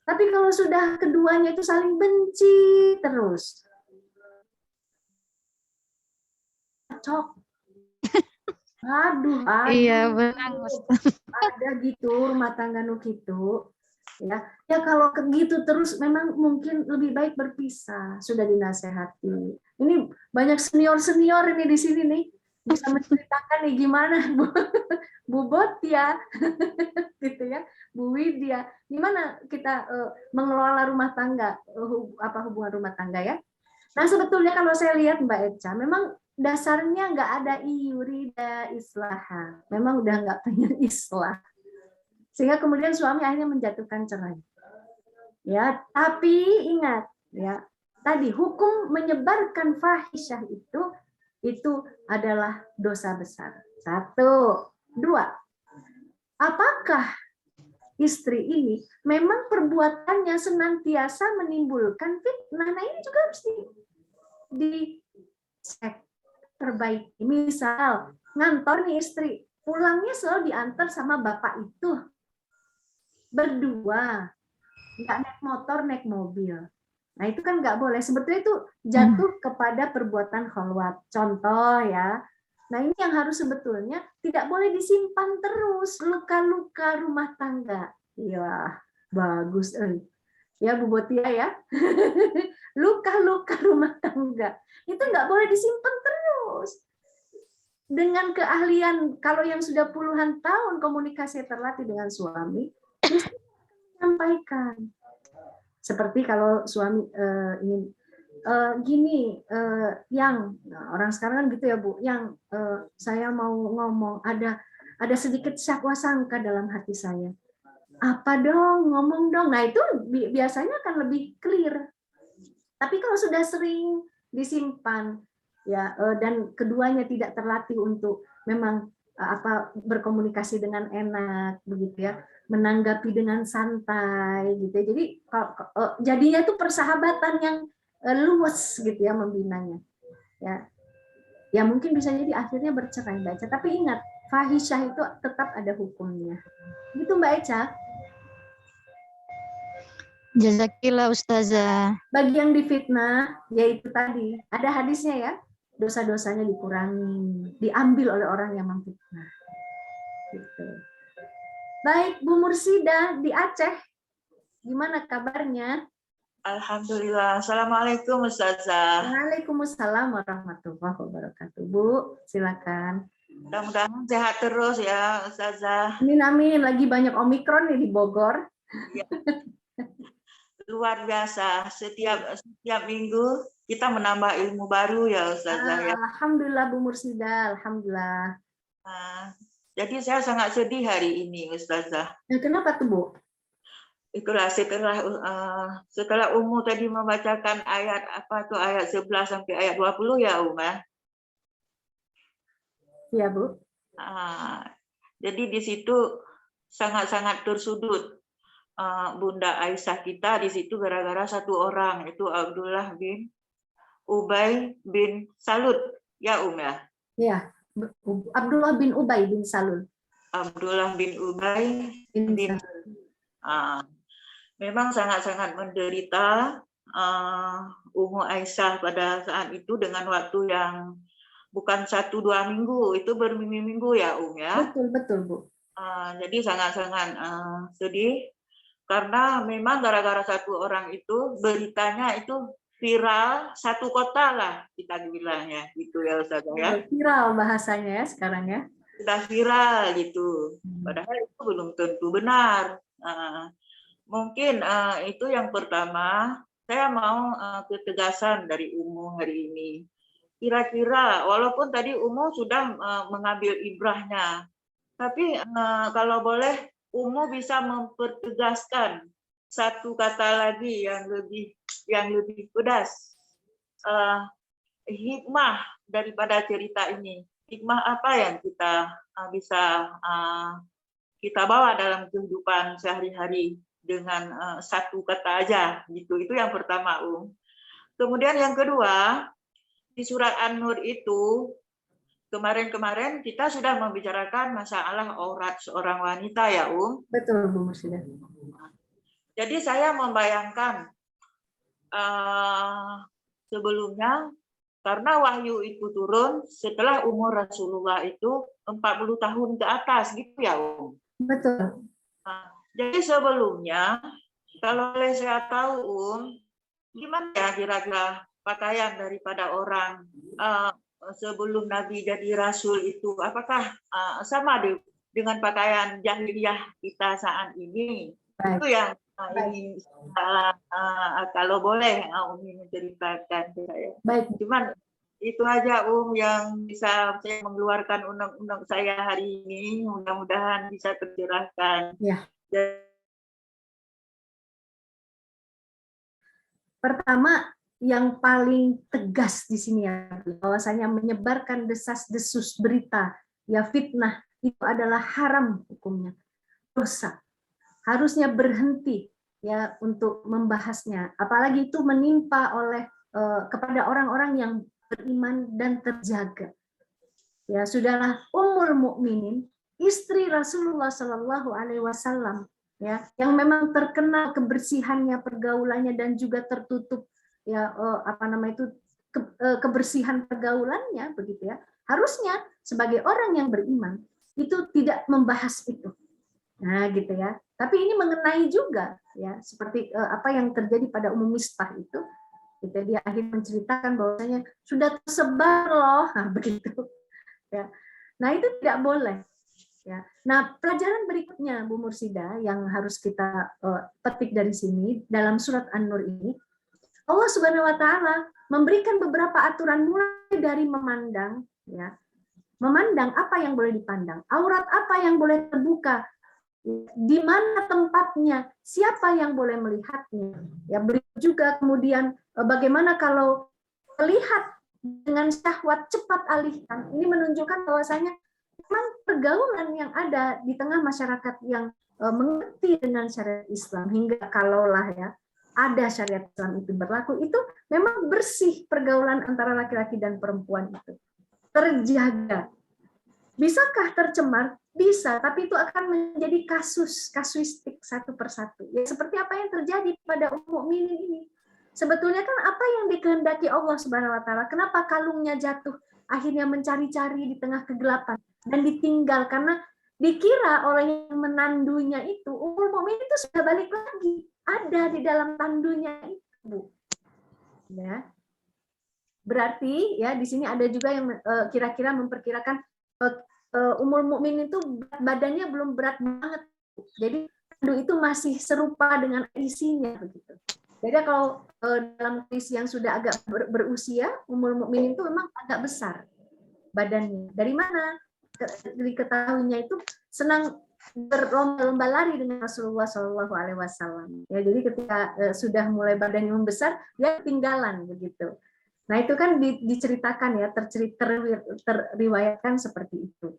Tapi kalau sudah keduanya itu saling benci terus. Cok. Aduh. Iya, benar. Ada gitu rumah tangga nu gitu. Ya kalau begitu terus memang mungkin lebih baik berpisah, sudah dinasehati. Ini banyak senior ini di sini nih bisa menceritakan nih gimana Bu Bot ya gitu ya, Bu Widya, gimana kita mengelola rumah tangga, hubungan rumah tangga ya. Nah sebetulnya kalau saya lihat Mbak Eca, memang dasarnya nggak ada yurida islaha, memang udah nggak pengen islah. Sehingga kemudian suami akhirnya menjatuhkan cerai. Ya, tapi ingat ya, tadi hukum menyebarkan fahisyah itu adalah dosa besar. 1, 2. Apakah istri ini memang perbuatannya senantiasa menimbulkan fitnah? Nah, ini juga harus dicek, perbaiki. Misal ngantor nih istri, pulangnya selalu diantar sama bapak itu. Berdua, nggak naik motor, naik mobil. Nah itu kan nggak boleh. Sebetulnya itu jatuh kepada perbuatan khalwat. Contoh ya. Nah ini yang harus sebetulnya tidak boleh disimpan terus, luka-luka rumah tangga. Iya, bagus. Ya Bu Botia ya. Luka-luka rumah tangga itu nggak boleh disimpan terus. Dengan keahlian, kalau yang sudah puluhan tahun komunikasi terlatih dengan suami, sampaikan. Seperti kalau suami ingin gini, yang orang sekarang kan gitu ya Bu, yang saya mau ngomong ada sedikit syakwa sangka dalam hati saya. apa dong, ngomong dong. Nah itu biasanya akan lebih clear. Tapi kalau sudah sering disimpan, ya, dan keduanya tidak terlatih untuk memang berkomunikasi dengan enak, begitu ya, menanggapi dengan santai, gitu. Jadi jadinya itu persahabatan yang luwes, gitu ya, membinanya. Ya mungkin bisa jadi akhirnya bercerai, Mbak Eca. Tapi ingat, fahisyah itu tetap ada hukumnya. Gitu, Mbak Eca. Jazakillah Ustazah. Bagi yang difitnah, yaitu tadi, ada hadisnya ya, dosa-dosanya dikurangi, diambil oleh orang yang memfitnah. Gitu. Baik, Bu Mursida di Aceh, gimana kabarnya? Alhamdulillah. Assalamualaikum Ustazah. Waalaikumsalam warahmatullahi wabarakatuh. Bu, silakan. Mudah-mudahan sehat terus ya Ustazah. Amin, amin. Lagi banyak Omikron nih di Bogor. Ya. Luar biasa. Setiap minggu kita menambah ilmu baru ya Ustazah. Ya. Alhamdulillah Bu Mursida, alhamdulillah. Jadi saya sangat sedih hari ini Ustazah. Nah, kenapa tuh Bu? Itulah setelah Umu tadi membacakan ayat ayat 11 sampai ayat 20 ya Uma. Iya Bu. Jadi di situ sangat-sangat tersudut Bunda Aisyah kita di situ gara-gara satu orang, itu Abdullah bin Ubay bin Salul ya ya. Iya, Abdullah bin Ubay bin Salul. Abdullah bin Ubay bin memang sangat-sangat menderita Ummu Aisyah pada saat itu dengan waktu yang bukan 1-2 minggu, itu berminggu-minggu ya ya. Betul Bu. Jadi sangat-sangat sedih karena memang gara-gara satu orang itu beritanya itu viral satu kota lah kita bilangnya gitu ya Ustazah ya. Viral bahasanya ya sekarang ya. Sudah viral gitu. Padahal itu belum tentu benar. Mungkin itu yang pertama. Saya mau ketegasan dari Umu hari ini. Kira-kira walaupun tadi Umu sudah mengambil ibrahnya, tapi kalau boleh Umu bisa mempertegaskan satu kata lagi yang lebih pedas. Hikmah daripada cerita ini. Hikmah apa yang kita bisa kita bawa dalam kehidupan sehari-hari dengan satu kata aja gitu. Itu yang pertama, Kemudian yang kedua, di surat An-Nur itu kemarin kita sudah membicarakan masalah aurat seorang wanita ya, Betul Bu Mursida. Jadi saya membayangkan sebelumnya karena wahyu itu turun setelah umur Rasulullah itu 40 tahun ke atas gitu ya, Betul. Jadi sebelumnya kalau saya tahu gimana ya kira-kira pakaian daripada orang sebelum Nabi jadi Rasul itu apakah sama dengan pakaian jahiliyah kita saat ini? Baik. Itu yang ingin kalau boleh Umi menceritakan saya. Baik. Cuman itu aja yang bisa saya mengeluarkan undang-undang saya hari ini. Mudah-mudahan bisa tercerahkan. Ya. Pertama, yang paling tegas di sini ya, bahwasanya menyebarkan desas-desus berita, ya fitnah, itu adalah haram hukumnya, dosa. Harusnya berhenti ya untuk membahasnya, apalagi itu menimpa kepada orang-orang yang beriman dan terjaga. Ya sudahlah Ummul Mukminin, istri Rasulullah Shallallahu Alaihi Wasallam, ya yang memang terkenal kebersihannya, pergaulannya dan juga tertutup ya kebersihan pergaulannya begitu ya. Harusnya sebagai orang yang beriman itu tidak membahas itu. Nah, gitu ya. Tapi ini mengenai juga ya seperti apa yang terjadi pada Ummu Mistah itu. Gitu, dia akhirnya menceritakan bahwasanya sudah tersebar loh, nah, begitu. Ya. Nah, itu tidak boleh. Ya. Nah, pelajaran berikutnya Bu Mursida yang harus kita petik dari sini dalam surat An-Nur ini, Allah Subhanahu wa taala memberikan beberapa aturan mulai dari memandang ya. Memandang apa yang boleh dipandang, aurat apa yang boleh terbuka. Di mana tempatnya, siapa yang boleh melihatnya. Ya, berikut juga kemudian bagaimana kalau melihat dengan syahwat cepat alihkan. Ini menunjukkan bahwasanya memang pergaulan yang ada di tengah masyarakat yang mengerti dengan syariat Islam, hingga kalaulah ya ada syariat Islam itu berlaku, itu memang bersih pergaulan antara laki-laki dan perempuan itu terjaga. Bisakah tercemar? Bisa, tapi itu akan menjadi kasuistik satu persatu. Ya seperti apa yang terjadi pada mukminin ini. Sebetulnya kan apa yang dikehendaki Allah Subhanahu wa taala, kenapa kalungnya jatuh, akhirnya mencari-cari di tengah kegelapan dan ditinggal karena dikira oleh yang menandunya itu Ummul Mukminin itu sudah balik lagi, ada di dalam tandunya itu, Bu. Ya. Berarti ya di sini ada juga yang kira-kira memperkirakan Ummul Mukminin itu badannya belum berat banget, jadi tandu itu masih serupa dengan isinya begitu. Jadi kalau dalam kondisi yang sudah agak berusia, Ummul Mukminin itu memang agak besar badannya. Dari mana diketahuinya? Itu senang berlomba-lomba lari dengan Rasulullah Shallallahu Alaihi Wasallam. Ya, jadi ketika sudah mulai badannya membesar, dia ketinggalan begitu. Nah itu kan diceritakan ya, terriwayatkan seperti itu.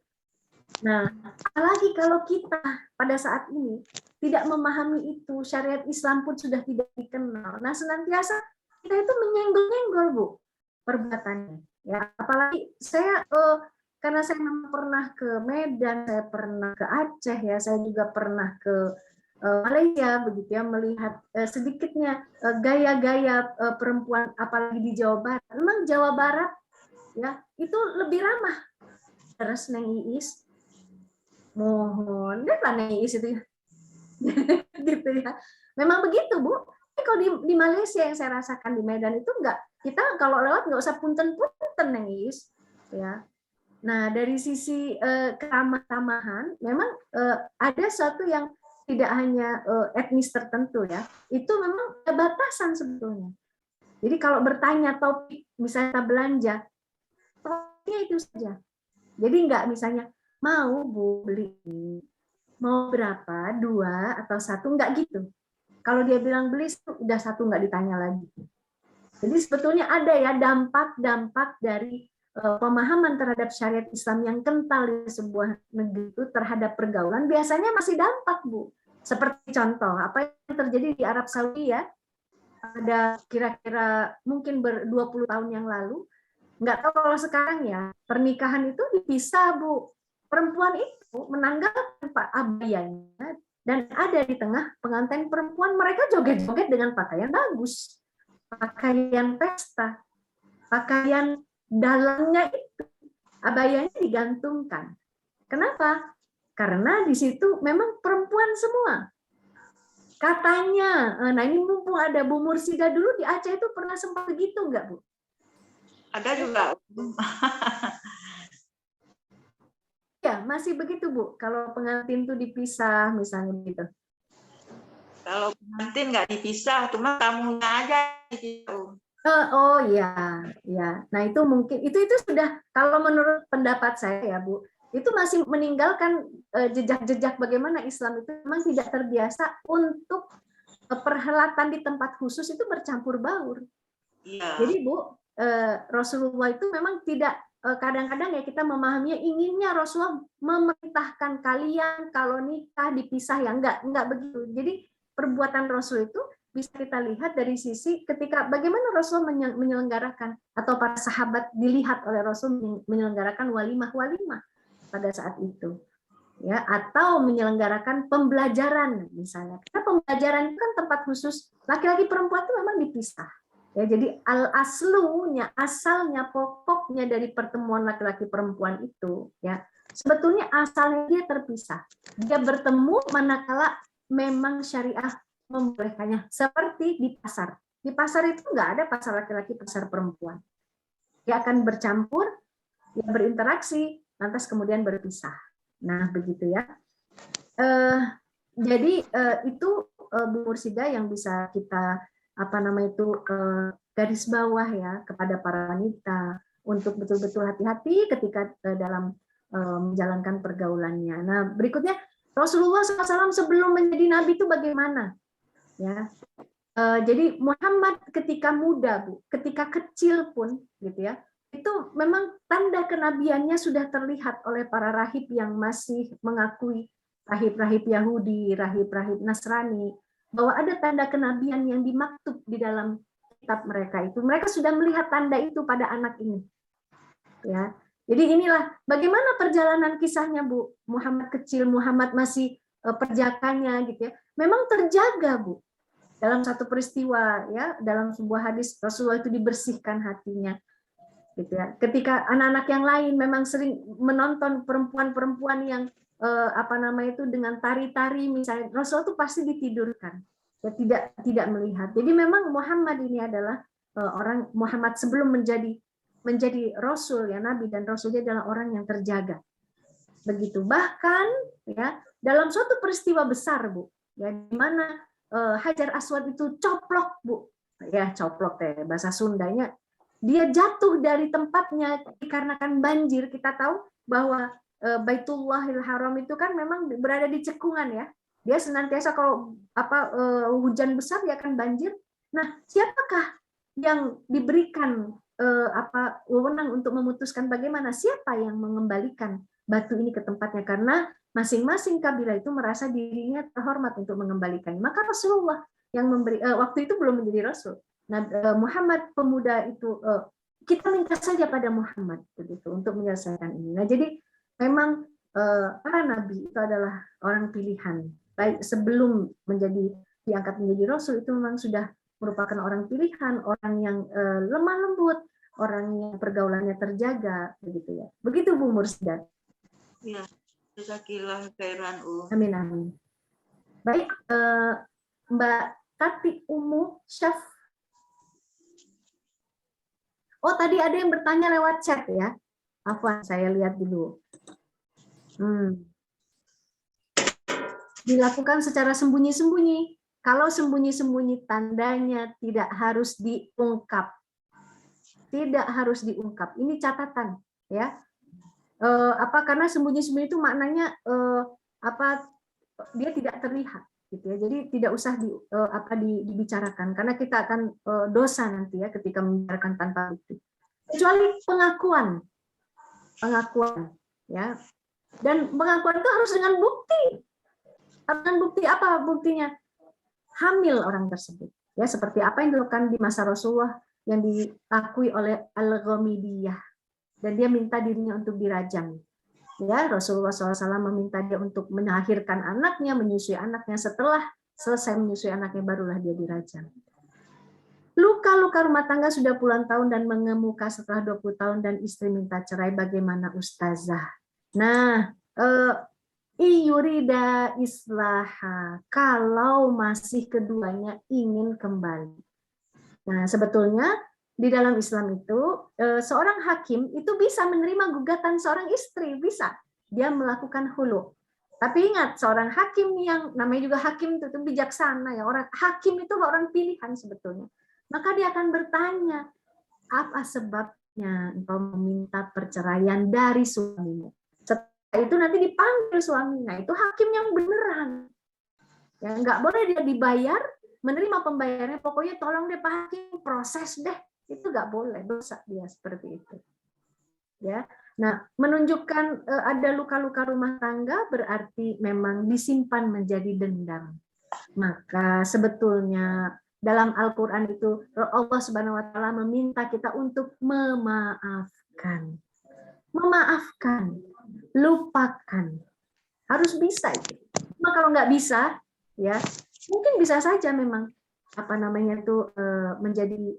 Nah, apalagi kalau kita pada saat ini tidak memahami itu, syariat Islam pun sudah tidak dikenal. Nah, senantiasa kita itu menyenggol-nyenggol, Bu, perbuatannya. Ya, apalagi saya karena saya memang pernah ke Medan, saya pernah ke Aceh ya, saya juga pernah ke Malaysia begitu ya, melihat sedikitnya gaya-gaya perempuan apalagi di Jawa Barat. Memang Jawa Barat ya itu lebih ramah. Terus Neng Iis, mohon deh lah Neng Iis itu gitu ya. Memang begitu, Bu. Tapi kalau di Malaysia yang saya rasakan di Medan itu enggak, kita kalau lewat nggak usah punten-punten Neng Iis ya. Nah, dari sisi keramah-tamahan memang ada suatu yang tidak hanya etnis tertentu ya, itu memang ada batasan sebetulnya. Jadi kalau bertanya topik misalnya belanja, topiknya itu saja. Jadi enggak misalnya mau Bu beli ini, mau berapa, 2 atau 1, enggak gitu. Kalau dia bilang beli udah 1 enggak ditanya lagi. Jadi sebetulnya ada ya dampak-dampak dari pemahaman terhadap syariat Islam yang kental di sebuah negeri itu terhadap pergaulan, biasanya masih dampak, Bu. Seperti contoh, apa yang terjadi di Arab Saudi ya, ada kira-kira mungkin 20 tahun yang lalu, nggak tahu kalau sekarang ya, pernikahan itu dipisah, Bu. Perempuan itu menanggalkan abayanya dan ada di tengah pengantin perempuan, mereka joget-joget dengan pakaian bagus, pakaian pesta, pakaian dalamnya itu, abayanya digantungkan. Kenapa? Karena di situ memang perempuan semua. Katanya, nah ini mumpung ada Bu Mursida dulu di Aceh itu pernah sempat begitu nggak, Bu? Ada juga. Ya, masih begitu, Bu. Kalau pengantin itu dipisah misalnya gitu. Kalau pengantin nggak dipisah, cuma tamunya aja gitu. Oh ya, ya. Nah itu mungkin itu sudah, kalau menurut pendapat saya ya, Bu, itu masih meninggalkan jejak-jejak bagaimana Islam itu memang tidak terbiasa untuk perhelatan di tempat khusus itu bercampur baur. Iya. Jadi Bu, Rasulullah itu memang tidak, kadang-kadang ya kita memahaminya inginnya Rasulullah memerintahkan kalian kalau nikah dipisah, ya enggak begitu. Jadi perbuatan Rasul itu bisa kita lihat dari sisi ketika bagaimana Rasul menyelenggarakan atau para sahabat dilihat oleh Rasul menyelenggarakan walimah pada saat itu, ya, atau menyelenggarakan pembelajaran misalnya. Karena pembelajaran itu kan tempat khusus, laki-laki perempuan itu memang dipisah. Ya, jadi asalnya pokoknya dari pertemuan laki-laki perempuan itu, ya, sebetulnya asalnya dia terpisah. Dia bertemu manakala memang syariah membolehkannya, seperti di pasar. Di pasar itu nggak ada pasar laki-laki, pasar perempuan. Dia akan bercampur, dia berinteraksi, lantas kemudian berpisah. Nah, begitu ya. Jadi itu Bu Mursida yang bisa kita garis bawah ya kepada para wanita untuk betul-betul hati-hati ketika dalam menjalankan pergaulannya. Nah, berikutnya Rasulullah SAW sebelum menjadi nabi itu bagaimana? Ya, jadi Muhammad ketika muda, Bu, ketika kecil pun, gitu ya, itu memang tanda kenabiannya sudah terlihat oleh para rahib yang masih mengakui, rahib-rahib Yahudi, rahib-rahib Nasrani, bahwa ada tanda kenabian yang dimaktub di dalam kitab mereka itu. Mereka sudah melihat tanda itu pada anak ini. Ya, jadi inilah bagaimana perjalanan kisahnya, Bu. Muhammad kecil, Muhammad masih perjakanya, gitu ya. Memang terjaga, Bu. Dalam satu peristiwa, ya, dalam sebuah hadis Rasulullah itu dibersihkan hatinya, gitu ya. Ketika anak-anak yang lain memang sering menonton perempuan-perempuan yang dengan tari-tari misalnya, Rasulullah itu pasti ditidurkan, ya, tidak melihat. Jadi memang Muhammad ini adalah orang Muhammad sebelum menjadi Rasul, ya, Nabi dan Rasul, dia adalah orang yang terjaga. Begitu. Bahkan, ya, dalam suatu peristiwa besar, Bu, ya, di mana Hajar Aswad itu coplok, Bu. Ya, coplok ya, bahasa Sundanya. Dia jatuh dari tempatnya dikarenakan banjir. Kita tahu bahwa Baitullahil Haram itu kan memang berada di cekungan, ya. Dia senantiasa kalau hujan besar dia akan banjir. Nah, siapakah yang diberikan wewenang untuk memutuskan bagaimana, siapa yang mengembalikan batu ini ke tempatnya, karena masing-masing kabilah itu merasa dirinya terhormat untuk mengembalikannya. Maka Rasulullah yang memberi, waktu itu belum menjadi Rasul. Nah, Muhammad pemuda itu, kita minta saja pada Muhammad begitu untuk menyelesaikan ini. Nah, jadi memang para nabi itu adalah orang pilihan. Baik sebelum diangkat menjadi Rasul itu memang sudah merupakan orang pilihan, orang yang lemah lembut, orang yang pergaulannya terjaga, begitu ya. Begitu Bu Mursida. Ya, jazakallah khairan. Amin amin. Baik, Mbak Tati Umu Syaf. Oh, tadi ada yang bertanya lewat chat, ya. Apa saya lihat dulu. Dilakukan secara sembunyi-sembunyi. Kalau sembunyi-sembunyi tandanya tidak harus diungkap. Tidak harus diungkap. Ini catatan, ya. Karena sembunyi-sembunyi itu maknanya dia tidak terlihat, gitu ya. Jadi tidak usah dibicarakan karena kita akan dosa nanti, ya, ketika membicarakan tanpa bukti. Kecuali pengakuan, ya. Dan pengakuan itu harus dengan bukti. Dengan bukti apa buktinya? Hamil orang tersebut, ya, seperti apa yang dilakukan di masa Rasulullah yang diakui oleh Al-Ghamidiyah, dan dia minta dirinya untuk dirajam. Ya, Rasulullah SAW meminta dia untuk melahirkan anaknya, menyusui anaknya. Setelah selesai menyusui anaknya, barulah dia dirajam. Luka-luka rumah tangga sudah puluhan tahun dan mengemuka setelah 20 tahun dan istri minta cerai. Bagaimana Ustazah? Nah, iyurida islaha, kalau masih keduanya ingin kembali. Nah, sebetulnya di dalam Islam itu seorang hakim itu bisa menerima gugatan seorang istri, bisa dia melakukan hulu. Tapi ingat, seorang hakim yang namanya juga hakim itu bijaksana, ya, orang hakim itu orang pilihan sebetulnya. Maka dia akan bertanya, apa sebabnya engkau meminta perceraian dari suamimu? Setelah itu nanti dipanggil suaminya, itu hakim yang beneran. Ya, nggak boleh dia dibayar, menerima pembayarannya, pokoknya tolong deh Pak Hakim proses deh. Itu nggak boleh, dosa dia seperti itu. Ya, nah, menunjukkan ada luka-luka rumah tangga berarti memang disimpan menjadi dendam. Maka sebetulnya dalam Al-Quran itu Allah Subhanahu Wa Taala meminta kita untuk memaafkan, lupakan, harus bisa itu. Nah, kalau nggak bisa, ya mungkin bisa saja memang menjadi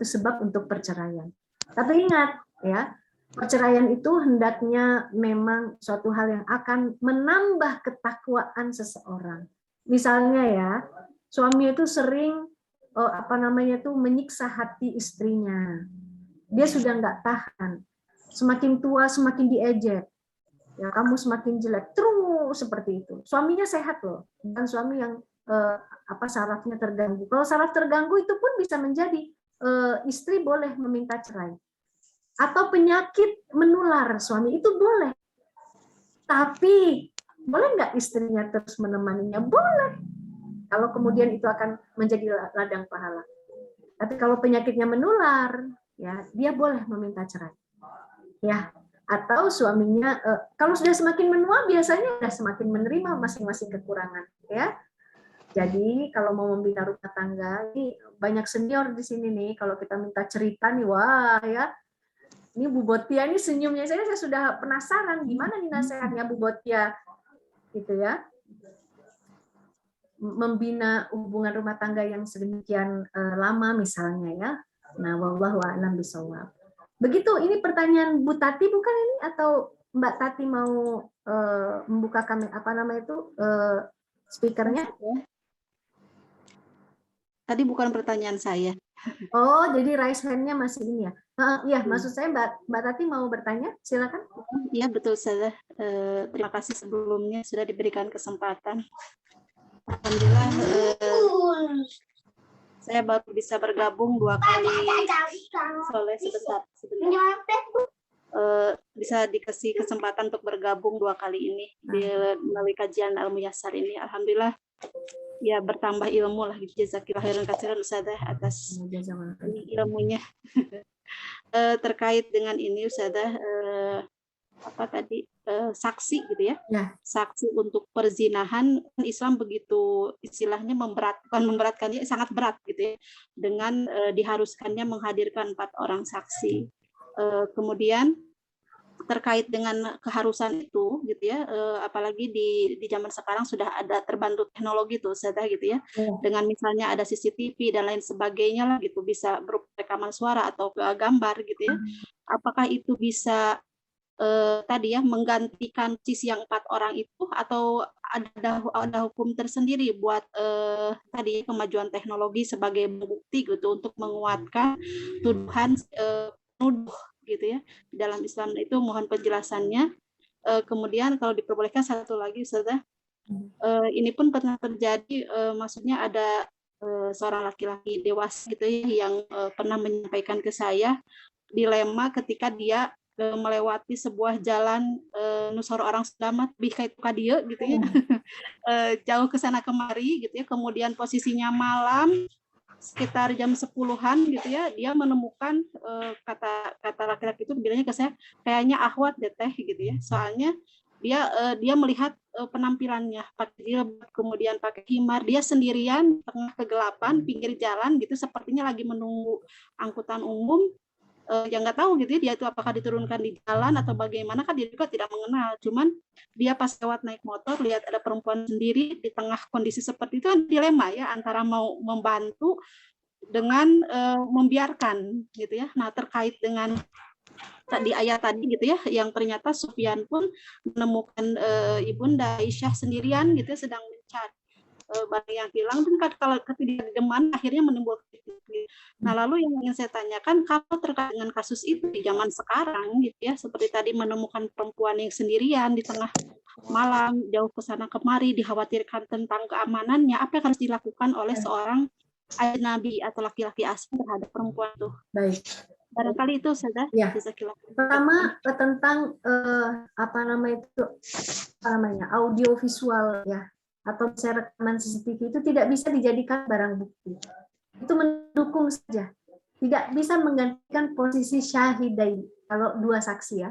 sebab untuk perceraian. Tapi ingat, ya, perceraian itu hendaknya memang suatu hal yang akan menambah ketakwaan seseorang. Misalnya, ya, suami itu sering menyiksa hati istrinya. Dia sudah nggak tahan. Semakin tua semakin diejek. Ya, kamu semakin jelek, terus seperti itu. Suaminya sehat loh, bukan suami yang sarafnya terganggu. Kalau saraf terganggu itu pun bisa menjadi istri boleh meminta cerai. Atau penyakit menular suami itu boleh. Tapi boleh nggak istrinya terus menemaninya? Boleh. Kalau kemudian itu akan menjadi ladang pahala. Tapi kalau penyakitnya menular, ya dia boleh meminta cerai. Ya, atau suaminya kalau sudah semakin menua biasanya sudah semakin menerima masing-masing kekurangan, ya. Jadi kalau mau membina rumah tangga, ini banyak senior di sini nih. Kalau kita minta cerita nih, wah ya. Ini Bu Botia ini senyumnya saya sudah penasaran gimana nih nasihatnya Bu Botia, gitu ya. Membina hubungan rumah tangga yang sedemikian lama misalnya ya. Nah, wallahu a'lam bishawab. Begitu, ini pertanyaan Bu Tati bukan ini, atau Mbak Tati mau membuka kamera apa namanya itu speakernya? Tadi bukan pertanyaan saya. Oh, jadi raise hand-nya masih ini ya? Iya, maksud saya Mbak Tati mau bertanya, silakan. Iya betul saja. Terima kasih sebelumnya sudah diberikan kesempatan. Alhamdulillah saya baru bisa bergabung 2 kali soleh sebentar. Bisa dikasih kesempatan untuk bergabung 2 kali ini melalui kajian Al-Muyassar ini. Alhamdulillah ya bertambah ilmu lah gitu. Jazakillah khairan katsiran Ustazah atas ilmunya. Terkait dengan ini Ustazah, apa tadi saksi gitu ya. Saksi untuk perzinahan, Islam begitu istilahnya memberatkannya sangat berat gitu ya, dengan diharuskannya menghadirkan 4 orang saksi. Kemudian terkait dengan keharusan itu gitu ya, apalagi di zaman sekarang sudah ada terbantu teknologi tuh Ustazah gitu ya, dengan misalnya ada CCTV dan lain sebagainya lah gitu, bisa berupa rekaman suara atau gambar gitu ya. Apakah itu bisa tadi ya menggantikan sisi yang 4 orang itu, atau ada hukum tersendiri buat tadi kemajuan teknologi sebagai bukti gitu untuk menguatkan tuduhan penuduh gitu ya di dalam Islam itu? Mohon penjelasannya. Kemudian kalau diperbolehkan satu lagi Ustazah, ini pun pernah terjadi, maksudnya ada seorang laki-laki dewasa gitu ya yang pernah menyampaikan ke saya dilema ketika dia melewati sebuah jalan nusoro orang selamat bika itu kadia gitu ya. Jauh ke sana kemari gitu ya, kemudian posisinya malam sekitar jam 10-an gitu ya, dia menemukan kata laki-laki itu bilangnya ke saya, kayaknya akhwat deh teh gitu ya, soalnya dia melihat penampilannya pakai jilbab kemudian pakai khimar, dia sendirian tengah kegelapan pinggir jalan gitu, sepertinya lagi menunggu angkutan umum. Yang nggak tahu gitu ya, dia itu apakah diturunkan di jalan atau bagaimana, kan dia juga tidak mengenal. Cuman dia pas lewat naik motor lihat ada perempuan sendiri di tengah kondisi seperti itu, kan dilema ya antara mau membantu dengan membiarkan gitu ya. Nah terkait dengan tadi ayat tadi gitu ya, yang ternyata Sufyan pun menemukan Ibunda Aisyah sendirian gitu ya, sedang mencari barang yang hilang, dan kalau ketidakdeman akhirnya menimbulkan. Nah lalu yang ingin saya tanyakan, kalau terkait dengan kasus itu di zaman sekarang gitu ya, seperti tadi menemukan perempuan yang sendirian di tengah malam jauh ke sana kemari, dikhawatirkan tentang keamanannya, apa yang harus dilakukan oleh seorang ajnabi atau laki-laki asing terhadap perempuan tuh? Baik. Barangkali itu saja. Ya. Pertama tentang apa namanya audio visual ya, atau rekaman CCTV itu tidak bisa dijadikan barang bukti. Itu mendukung saja, tidak bisa menggantikan posisi syahidain. Kalau 2 saksi ya,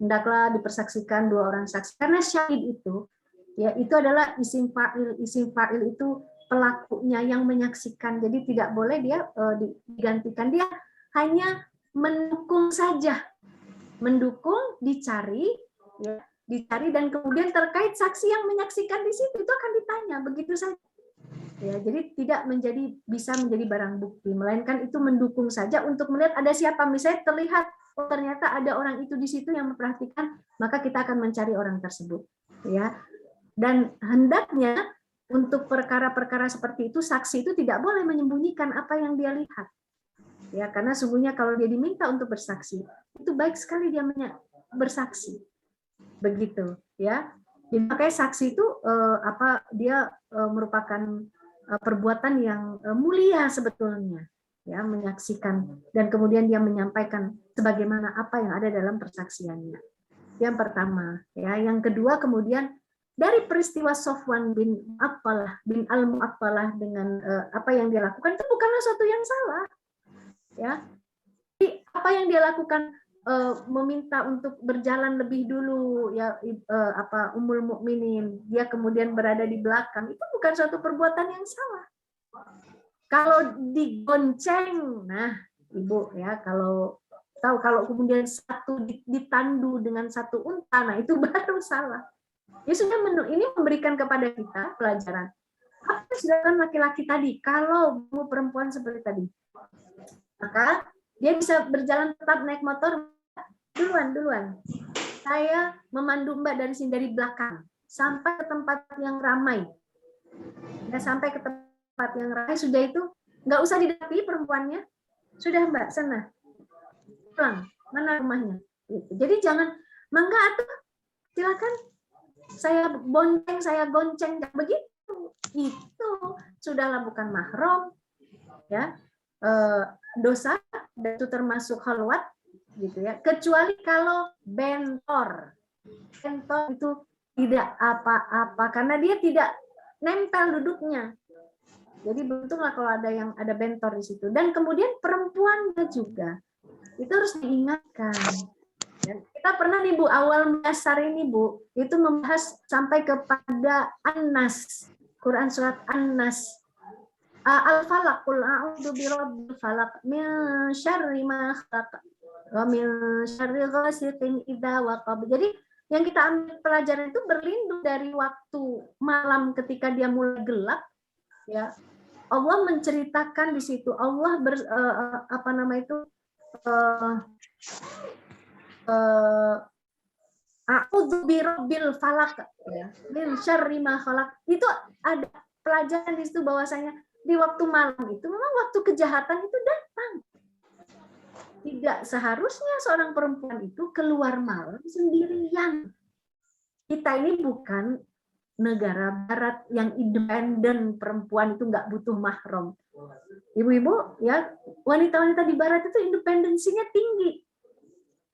hendaklah dipersaksikan 2 orang saksi, karena syahid itu ya itu adalah isim fa'il itu pelakunya yang menyaksikan, jadi tidak boleh dia digantikan, dia hanya mendukung saja, mendukung, dicari dan kemudian terkait saksi yang menyaksikan di situ itu akan ditanya, begitu saja. Ya, jadi tidak bisa menjadi barang bukti, melainkan itu mendukung saja untuk melihat ada siapa, misalnya terlihat oh ternyata ada orang itu di situ yang memperhatikan, maka kita akan mencari orang tersebut. Ya, dan hendaknya untuk perkara-perkara seperti itu saksi itu tidak boleh menyembunyikan apa yang dia lihat. Ya, karena sungguhnya kalau dia diminta untuk bersaksi, itu baik sekali dia bersaksi. Begitu, ya. Jadi makanya saksi itu dia merupakan perbuatan yang mulia sebetulnya, ya, menyaksikan dan kemudian dia menyampaikan sebagaimana apa yang ada dalam persaksiannya. Yang pertama, ya. Yang kedua kemudian dari peristiwa Sofwan bin Al-Mu'attalah dengan apa yang dia lakukan itu bukanlah suatu yang salah. Ya. Jadi, apa yang dia lakukan meminta untuk berjalan lebih dulu ya Ummul Mukminin, dia kemudian berada di belakang, itu bukan suatu perbuatan yang salah. Kalau digonceng, nah Ibu ya, kalau kemudian satu ditandu dengan satu unta, nah itu baru salah. Ya sudah, ini memberikan kepada kita pelajaran. Apa yang sedangkan laki-laki tadi? Kalau perempuan seperti tadi, maka dia bisa berjalan tetap naik motor duluan. Saya memandu Mbak dari belakang sampai ke tempat yang ramai. Ya, sampai ke tempat yang ramai, sudah itu nggak usah didekati perempuannya. Sudah Mbak, sana. Pulang. Mana rumahnya? Jadi jangan, mangga atuh, silakan. Saya bonceng, saya gonceng, begitu. Itu sudahlah bukan mahram, ya, dosa, dan itu termasuk khalwat, gitu ya. Kecuali kalau bentor itu tidak apa-apa karena dia tidak nempel duduknya. Jadi beruntunglah kalau ada bentor di situ. Dan kemudian perempuannya juga itu harus diingatkan. Dan kita pernah nih Bu, awal dasar ini Bu, itu membahas sampai kepada An-Nas, Quran surat An-Nas. Al-Falaq, qul a'udzu birabbil falaq min syarri ma khalaq wa min syarri ghasiqin idza waqab. Jadi yang kita ambil pelajaran itu berlindung dari waktu malam ketika dia mulai gelap, ya. Allah menceritakan di situ, Allah a'udzu birabbil falaq, ya, min syarri ma khalaq. Itu ada pelajaran di situ bahwasanya di waktu malam itu memang waktu kejahatan itu datang. Tidak seharusnya seorang perempuan itu keluar malam sendirian. Kita ini bukan negara barat yang independen, perempuan itu nggak butuh mahram. Ibu-ibu ya, wanita-wanita di barat itu independensinya tinggi.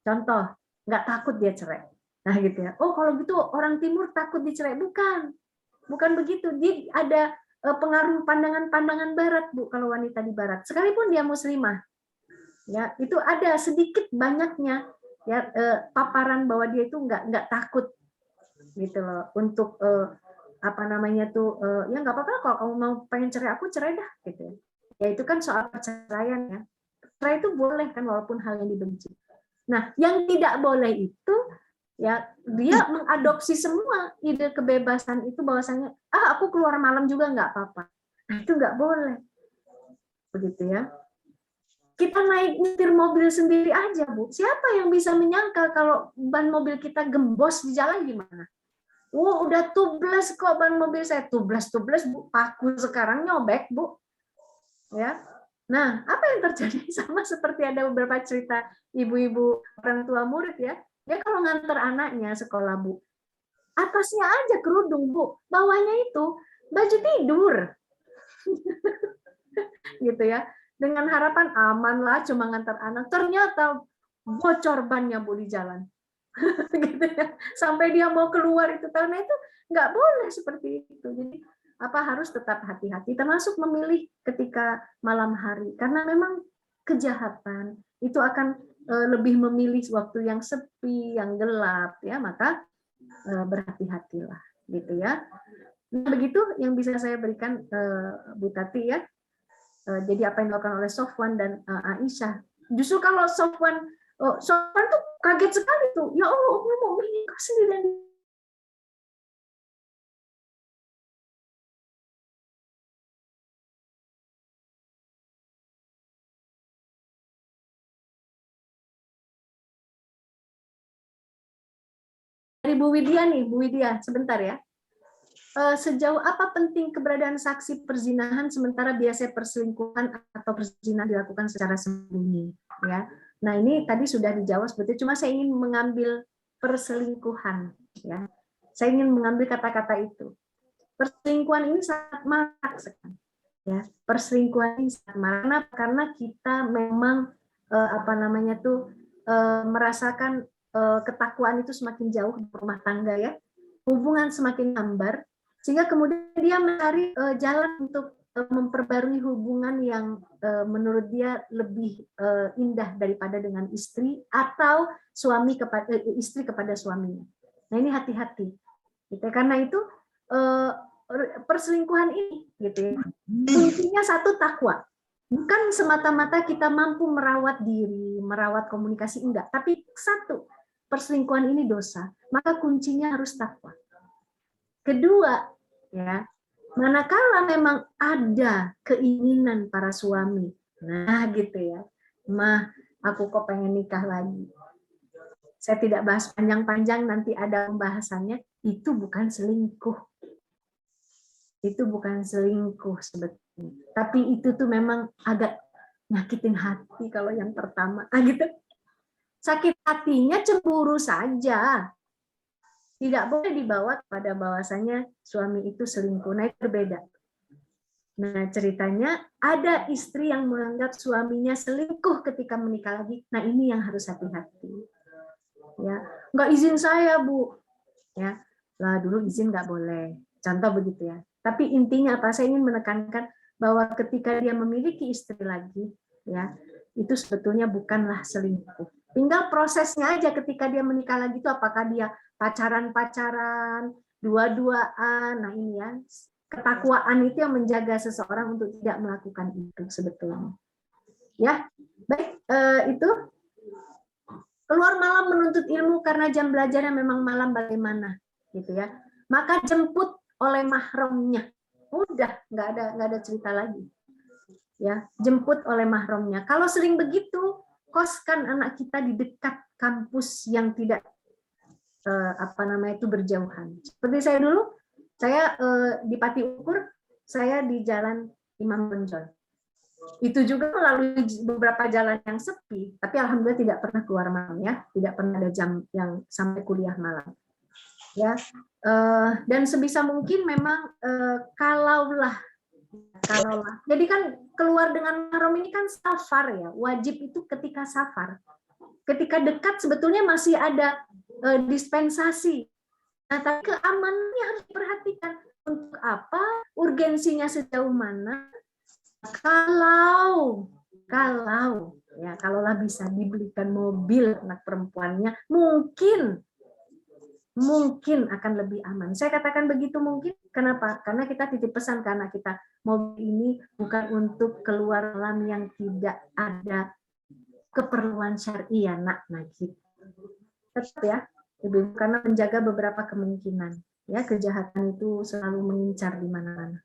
Contoh, nggak takut dia cerai. Nah gitu ya. Oh kalau gitu orang timur takut dicerai, bukan begitu. Dia ada pengaruh pandangan-pandangan barat Bu kalau wanita di barat. Sekalipun dia muslimah, ya itu ada sedikit banyaknya ya paparan bahwa dia itu nggak takut gitu loh untuk ya nggak apa-apa kalau kamu mau pengen cerai aku cerai dah gitu ya. Itu kan soal perceraian ya. Cerai itu boleh kan walaupun hal yang dibenci. Nah yang tidak boleh itu ya dia mengadopsi semua ide kebebasan itu bahwasanya aku keluar malam juga nggak apa-apa. Nah itu nggak boleh begitu ya. Kita naik nyetir mobil sendiri aja Bu, siapa yang bisa menyangka kalau ban mobil kita gembos di jalan gimana? Udah tubeless kok ban mobil saya, tubeless Bu, paku sekarang nyobek Bu, ya. Nah apa yang terjadi? Sama seperti ada beberapa cerita ibu-ibu orang tua murid ya. Dia kalau nganter anaknya sekolah Bu, atasnya aja kerudung Bu, bawahnya itu baju tidur. Gitu ya. Dengan harapan aman lah cuma nganter anak. Ternyata bocor bannya Bu di jalan. Gitu ya. Sampai dia mau keluar itu karena itu nggak boleh seperti itu. Jadi harus tetap hati-hati termasuk memilih ketika malam hari karena memang kejahatan itu akan lebih memilih waktu yang sepi, yang gelap ya, maka berhati-hatilah gitu ya. Nah, begitu yang bisa saya berikan Bu Tati ya. Jadi apa yang dilakukan oleh Sofwan dan Aisyah. Justru kalau Sofwan tuh kaget sekali tuh. Ya Allah, Ummul Mukminin kok sendirian. Dari Bu Widya nih, Bu Widya, sebentar ya. Sejauh apa penting keberadaan saksi perzinahan sementara biasa perselingkuhan atau perzinahan dilakukan secara sembunyi ya. Nah ini tadi sudah dijawab sebetulnya, cuma saya ingin mengambil perselingkuhan ya. Saya ingin mengambil kata-kata itu. Perselingkuhan ini sangat marak sekali ya. Perselingkuhan ini sangat marak karena kita memang merasakan ketakwaan itu semakin jauh di rumah tangga ya. hubungan semakin hambar, sehingga kemudian dia mencari jalan untuk memperbarui hubungan yang menurut dia lebih indah daripada dengan istri atau suami kepada istri kepada suaminya. Nah ini hati-hati, gitu. Karena itu perselingkuhan ini, gitu ya, kuncinya satu takwa. Bukan semata-mata kita mampu merawat diri, merawat komunikasi, enggak. Tapi satu, perselingkuhan ini dosa, maka kuncinya harus takwa. Kedua, ya, manakala memang ada keinginan para suami, nah gitu ya, mah aku kok pengen nikah lagi. Saya tidak bahas panjang-panjang, nanti ada pembahasannya, itu bukan selingkuh. Itu bukan selingkuh sebetulnya. Tapi itu tuh memang agak nyakitin hati kalau yang pertama. Gitu. Sakit hatinya cemburu saja. Tidak boleh dibawa kepada bahwasanya suami itu selingkuh. Nah, itu berbeda. Nah, ceritanya ada istri yang menganggap suaminya selingkuh ketika menikah lagi. Nah, ini yang harus hati-hati. Ya, nggak izin saya, Bu. Ya, lah dulu izin nggak boleh. Contoh begitu ya. Tapi intinya apa? Saya ingin menekankan bahwa ketika dia memiliki istri lagi, ya, itu sebetulnya bukanlah selingkuh. Tinggal prosesnya aja ketika dia menikah lagi itu apakah dia pacaran-pacaran, dua-duaan. Nah ini ya, ketakwaan itu yang menjaga seseorang untuk tidak melakukan itu sebetulnya. Ya, baik, itu keluar malam menuntut ilmu karena jam belajarnya memang malam bagaimana, gitu ya. Maka jemput oleh mahramnya. Udah, nggak ada cerita lagi. Ya, jemput oleh mahramnya. Kalau sering begitu, koskan anak kita di dekat kampus yang tidak berjauhan. Seperti saya dulu, saya di Pati Ukur, saya di Jalan Imam Bonjol. Itu juga melalui beberapa jalan yang sepi, tapi alhamdulillah tidak pernah keluar malam ya, tidak pernah ada jam yang sampai kuliah malam. Ya, dan sebisa mungkin memang kalaulah, jadi kan keluar dengan mahram ini kan safar ya, wajib itu ketika safar. Ketika dekat sebetulnya masih ada dispensasi. Nah, tapi keamanannya harus diperhatikan. Untuk apa? Urgensinya sejauh mana? Kalaulah bisa dibelikan mobil anak perempuannya, mungkin akan lebih aman. Saya katakan begitu mungkin, kenapa? Karena kita titip pesan ke anak kita, mobil ini bukan untuk keluar malam yang tidak ada keperluan syar'i ya nak, gitu. Tetap ya, Ibu, karena menjaga beberapa kemungkinan. Ya, kejahatan itu selalu mengincar di mana-mana.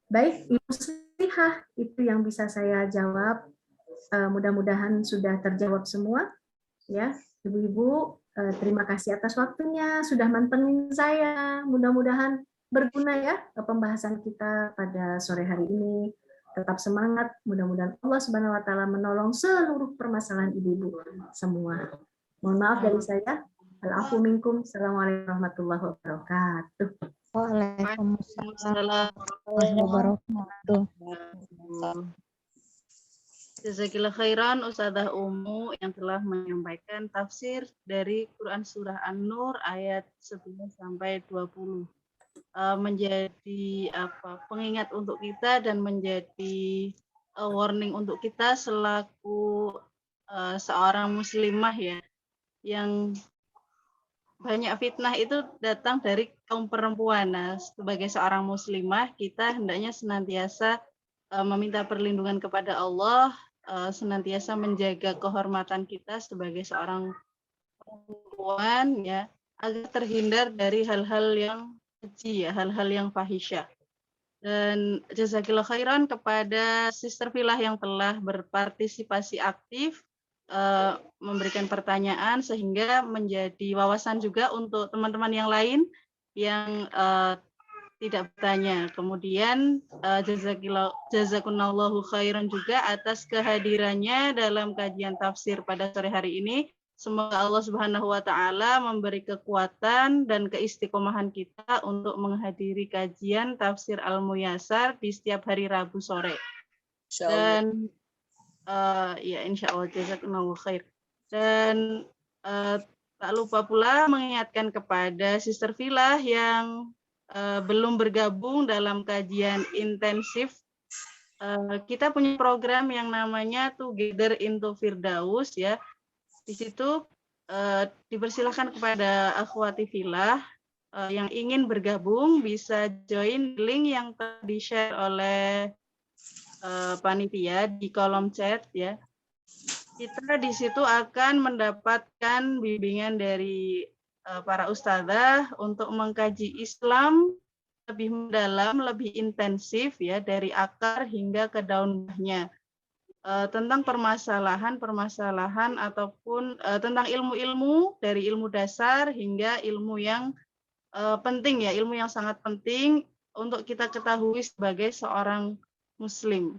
Baik, Ibu Slihah, itu yang bisa saya jawab. Mudah-mudahan sudah terjawab semua. Ya, Ibu-ibu, terima kasih atas waktunya, sudah mantengin saya. Mudah-mudahan berguna ya pembahasan kita pada sore hari ini. Tetap semangat, mudah-mudahan Allah Subhanahu wa taala menolong seluruh permasalahan ibu-ibu semua. Mohon maaf dari saya. Al-afu minkum. Assalamualaikum warahmatullahi wabarakatuh. Waalaikumsalam warahmatullahi wabarakatuh. Jazakillah khairan Ustadzah Umu yang telah menyampaikan tafsir dari Quran Surah An-Nur ayat 11 sampai 20. Menjadi pengingat untuk kita dan menjadi warning untuk kita selaku seorang muslimah ya, yang banyak fitnah itu datang dari kaum perempuan. Nah, sebagai seorang muslimah kita hendaknya senantiasa meminta perlindungan kepada Allah, senantiasa menjaga kehormatan kita sebagai seorang perempuan ya, agar terhindar dari hal-hal yang keji ya, hal-hal yang fahisyah. Dan jazakillah khairan kepada Sister Filah yang telah berpartisipasi aktif, memberikan pertanyaan sehingga menjadi wawasan juga untuk teman-teman yang lain yang tidak bertanya. Kemudian jazakunallahu khairan juga atas kehadirannya dalam kajian tafsir pada sore hari ini. Semoga Allah Subhanahu wa taala memberi kekuatan dan keistiqomahan kita untuk menghadiri kajian tafsir Al-Muyassar di setiap hari Rabu sore. Dan ya insyaallah jazakumullah khair. Dan Tak lupa pula mengingatkan kepada Sister Villa yang belum bergabung dalam kajian intensif. Kita punya program yang namanya Together into Firdaus ya. Di situ dipersilahkan kepada akhwati Villa yang ingin bergabung bisa join link yang telah di-share oleh panitia di kolom chat ya. Kita di situ akan mendapatkan bimbingan dari para ustadzah untuk mengkaji Islam lebih mendalam, lebih intensif ya dari akar hingga ke daun buahnya. Tentang permasalahan ataupun tentang ilmu-ilmu dari ilmu dasar hingga ilmu yang penting ya, ilmu yang sangat penting untuk kita ketahui sebagai seorang muslim.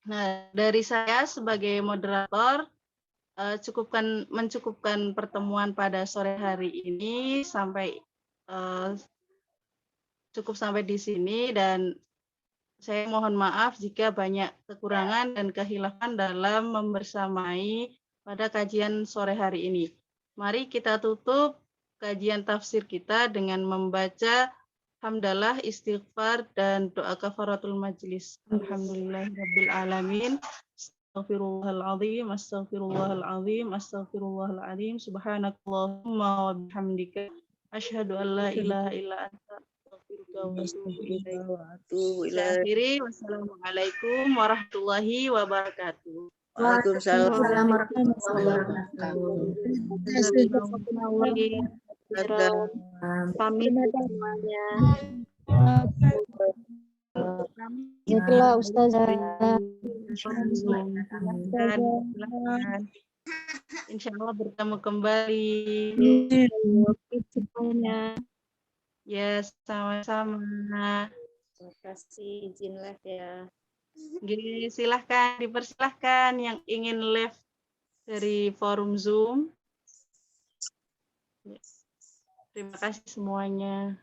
Nah, dari saya sebagai moderator mencukupkan pertemuan pada sore hari ini cukup sampai di sini, dan saya mohon maaf jika banyak kekurangan dan kehilafan dalam membersamai pada kajian sore hari ini. Mari kita tutup kajian tafsir kita dengan membaca hamdalah, istighfar, dan doa kafaratul majlis. Alhamdulillahirabbil alamin. Astaghfirullahaladzim, astaghfirullahaladzim, astaghfirullahaladzim. Subhanakallahumma wa bihamdika. Asyhadu an la ilaha illa anta. Saya akhiri. Wassalamualaikum warahmatullahi wabarakatuh. Waalaikumsalam. Pamit semuanya. Itulah Ustazah. Insya Allah bertemu kembali. Semuanya. Ya, sama-sama. Terima kasih, izin live ya. Dipersilahkan yang ingin live dari forum Zoom. Terima kasih semuanya.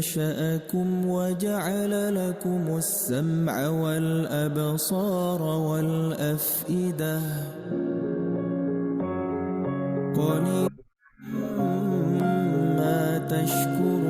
أنشأكم وجعل لكم السمع والأبصار والأفئدة قليلا ما تشكرون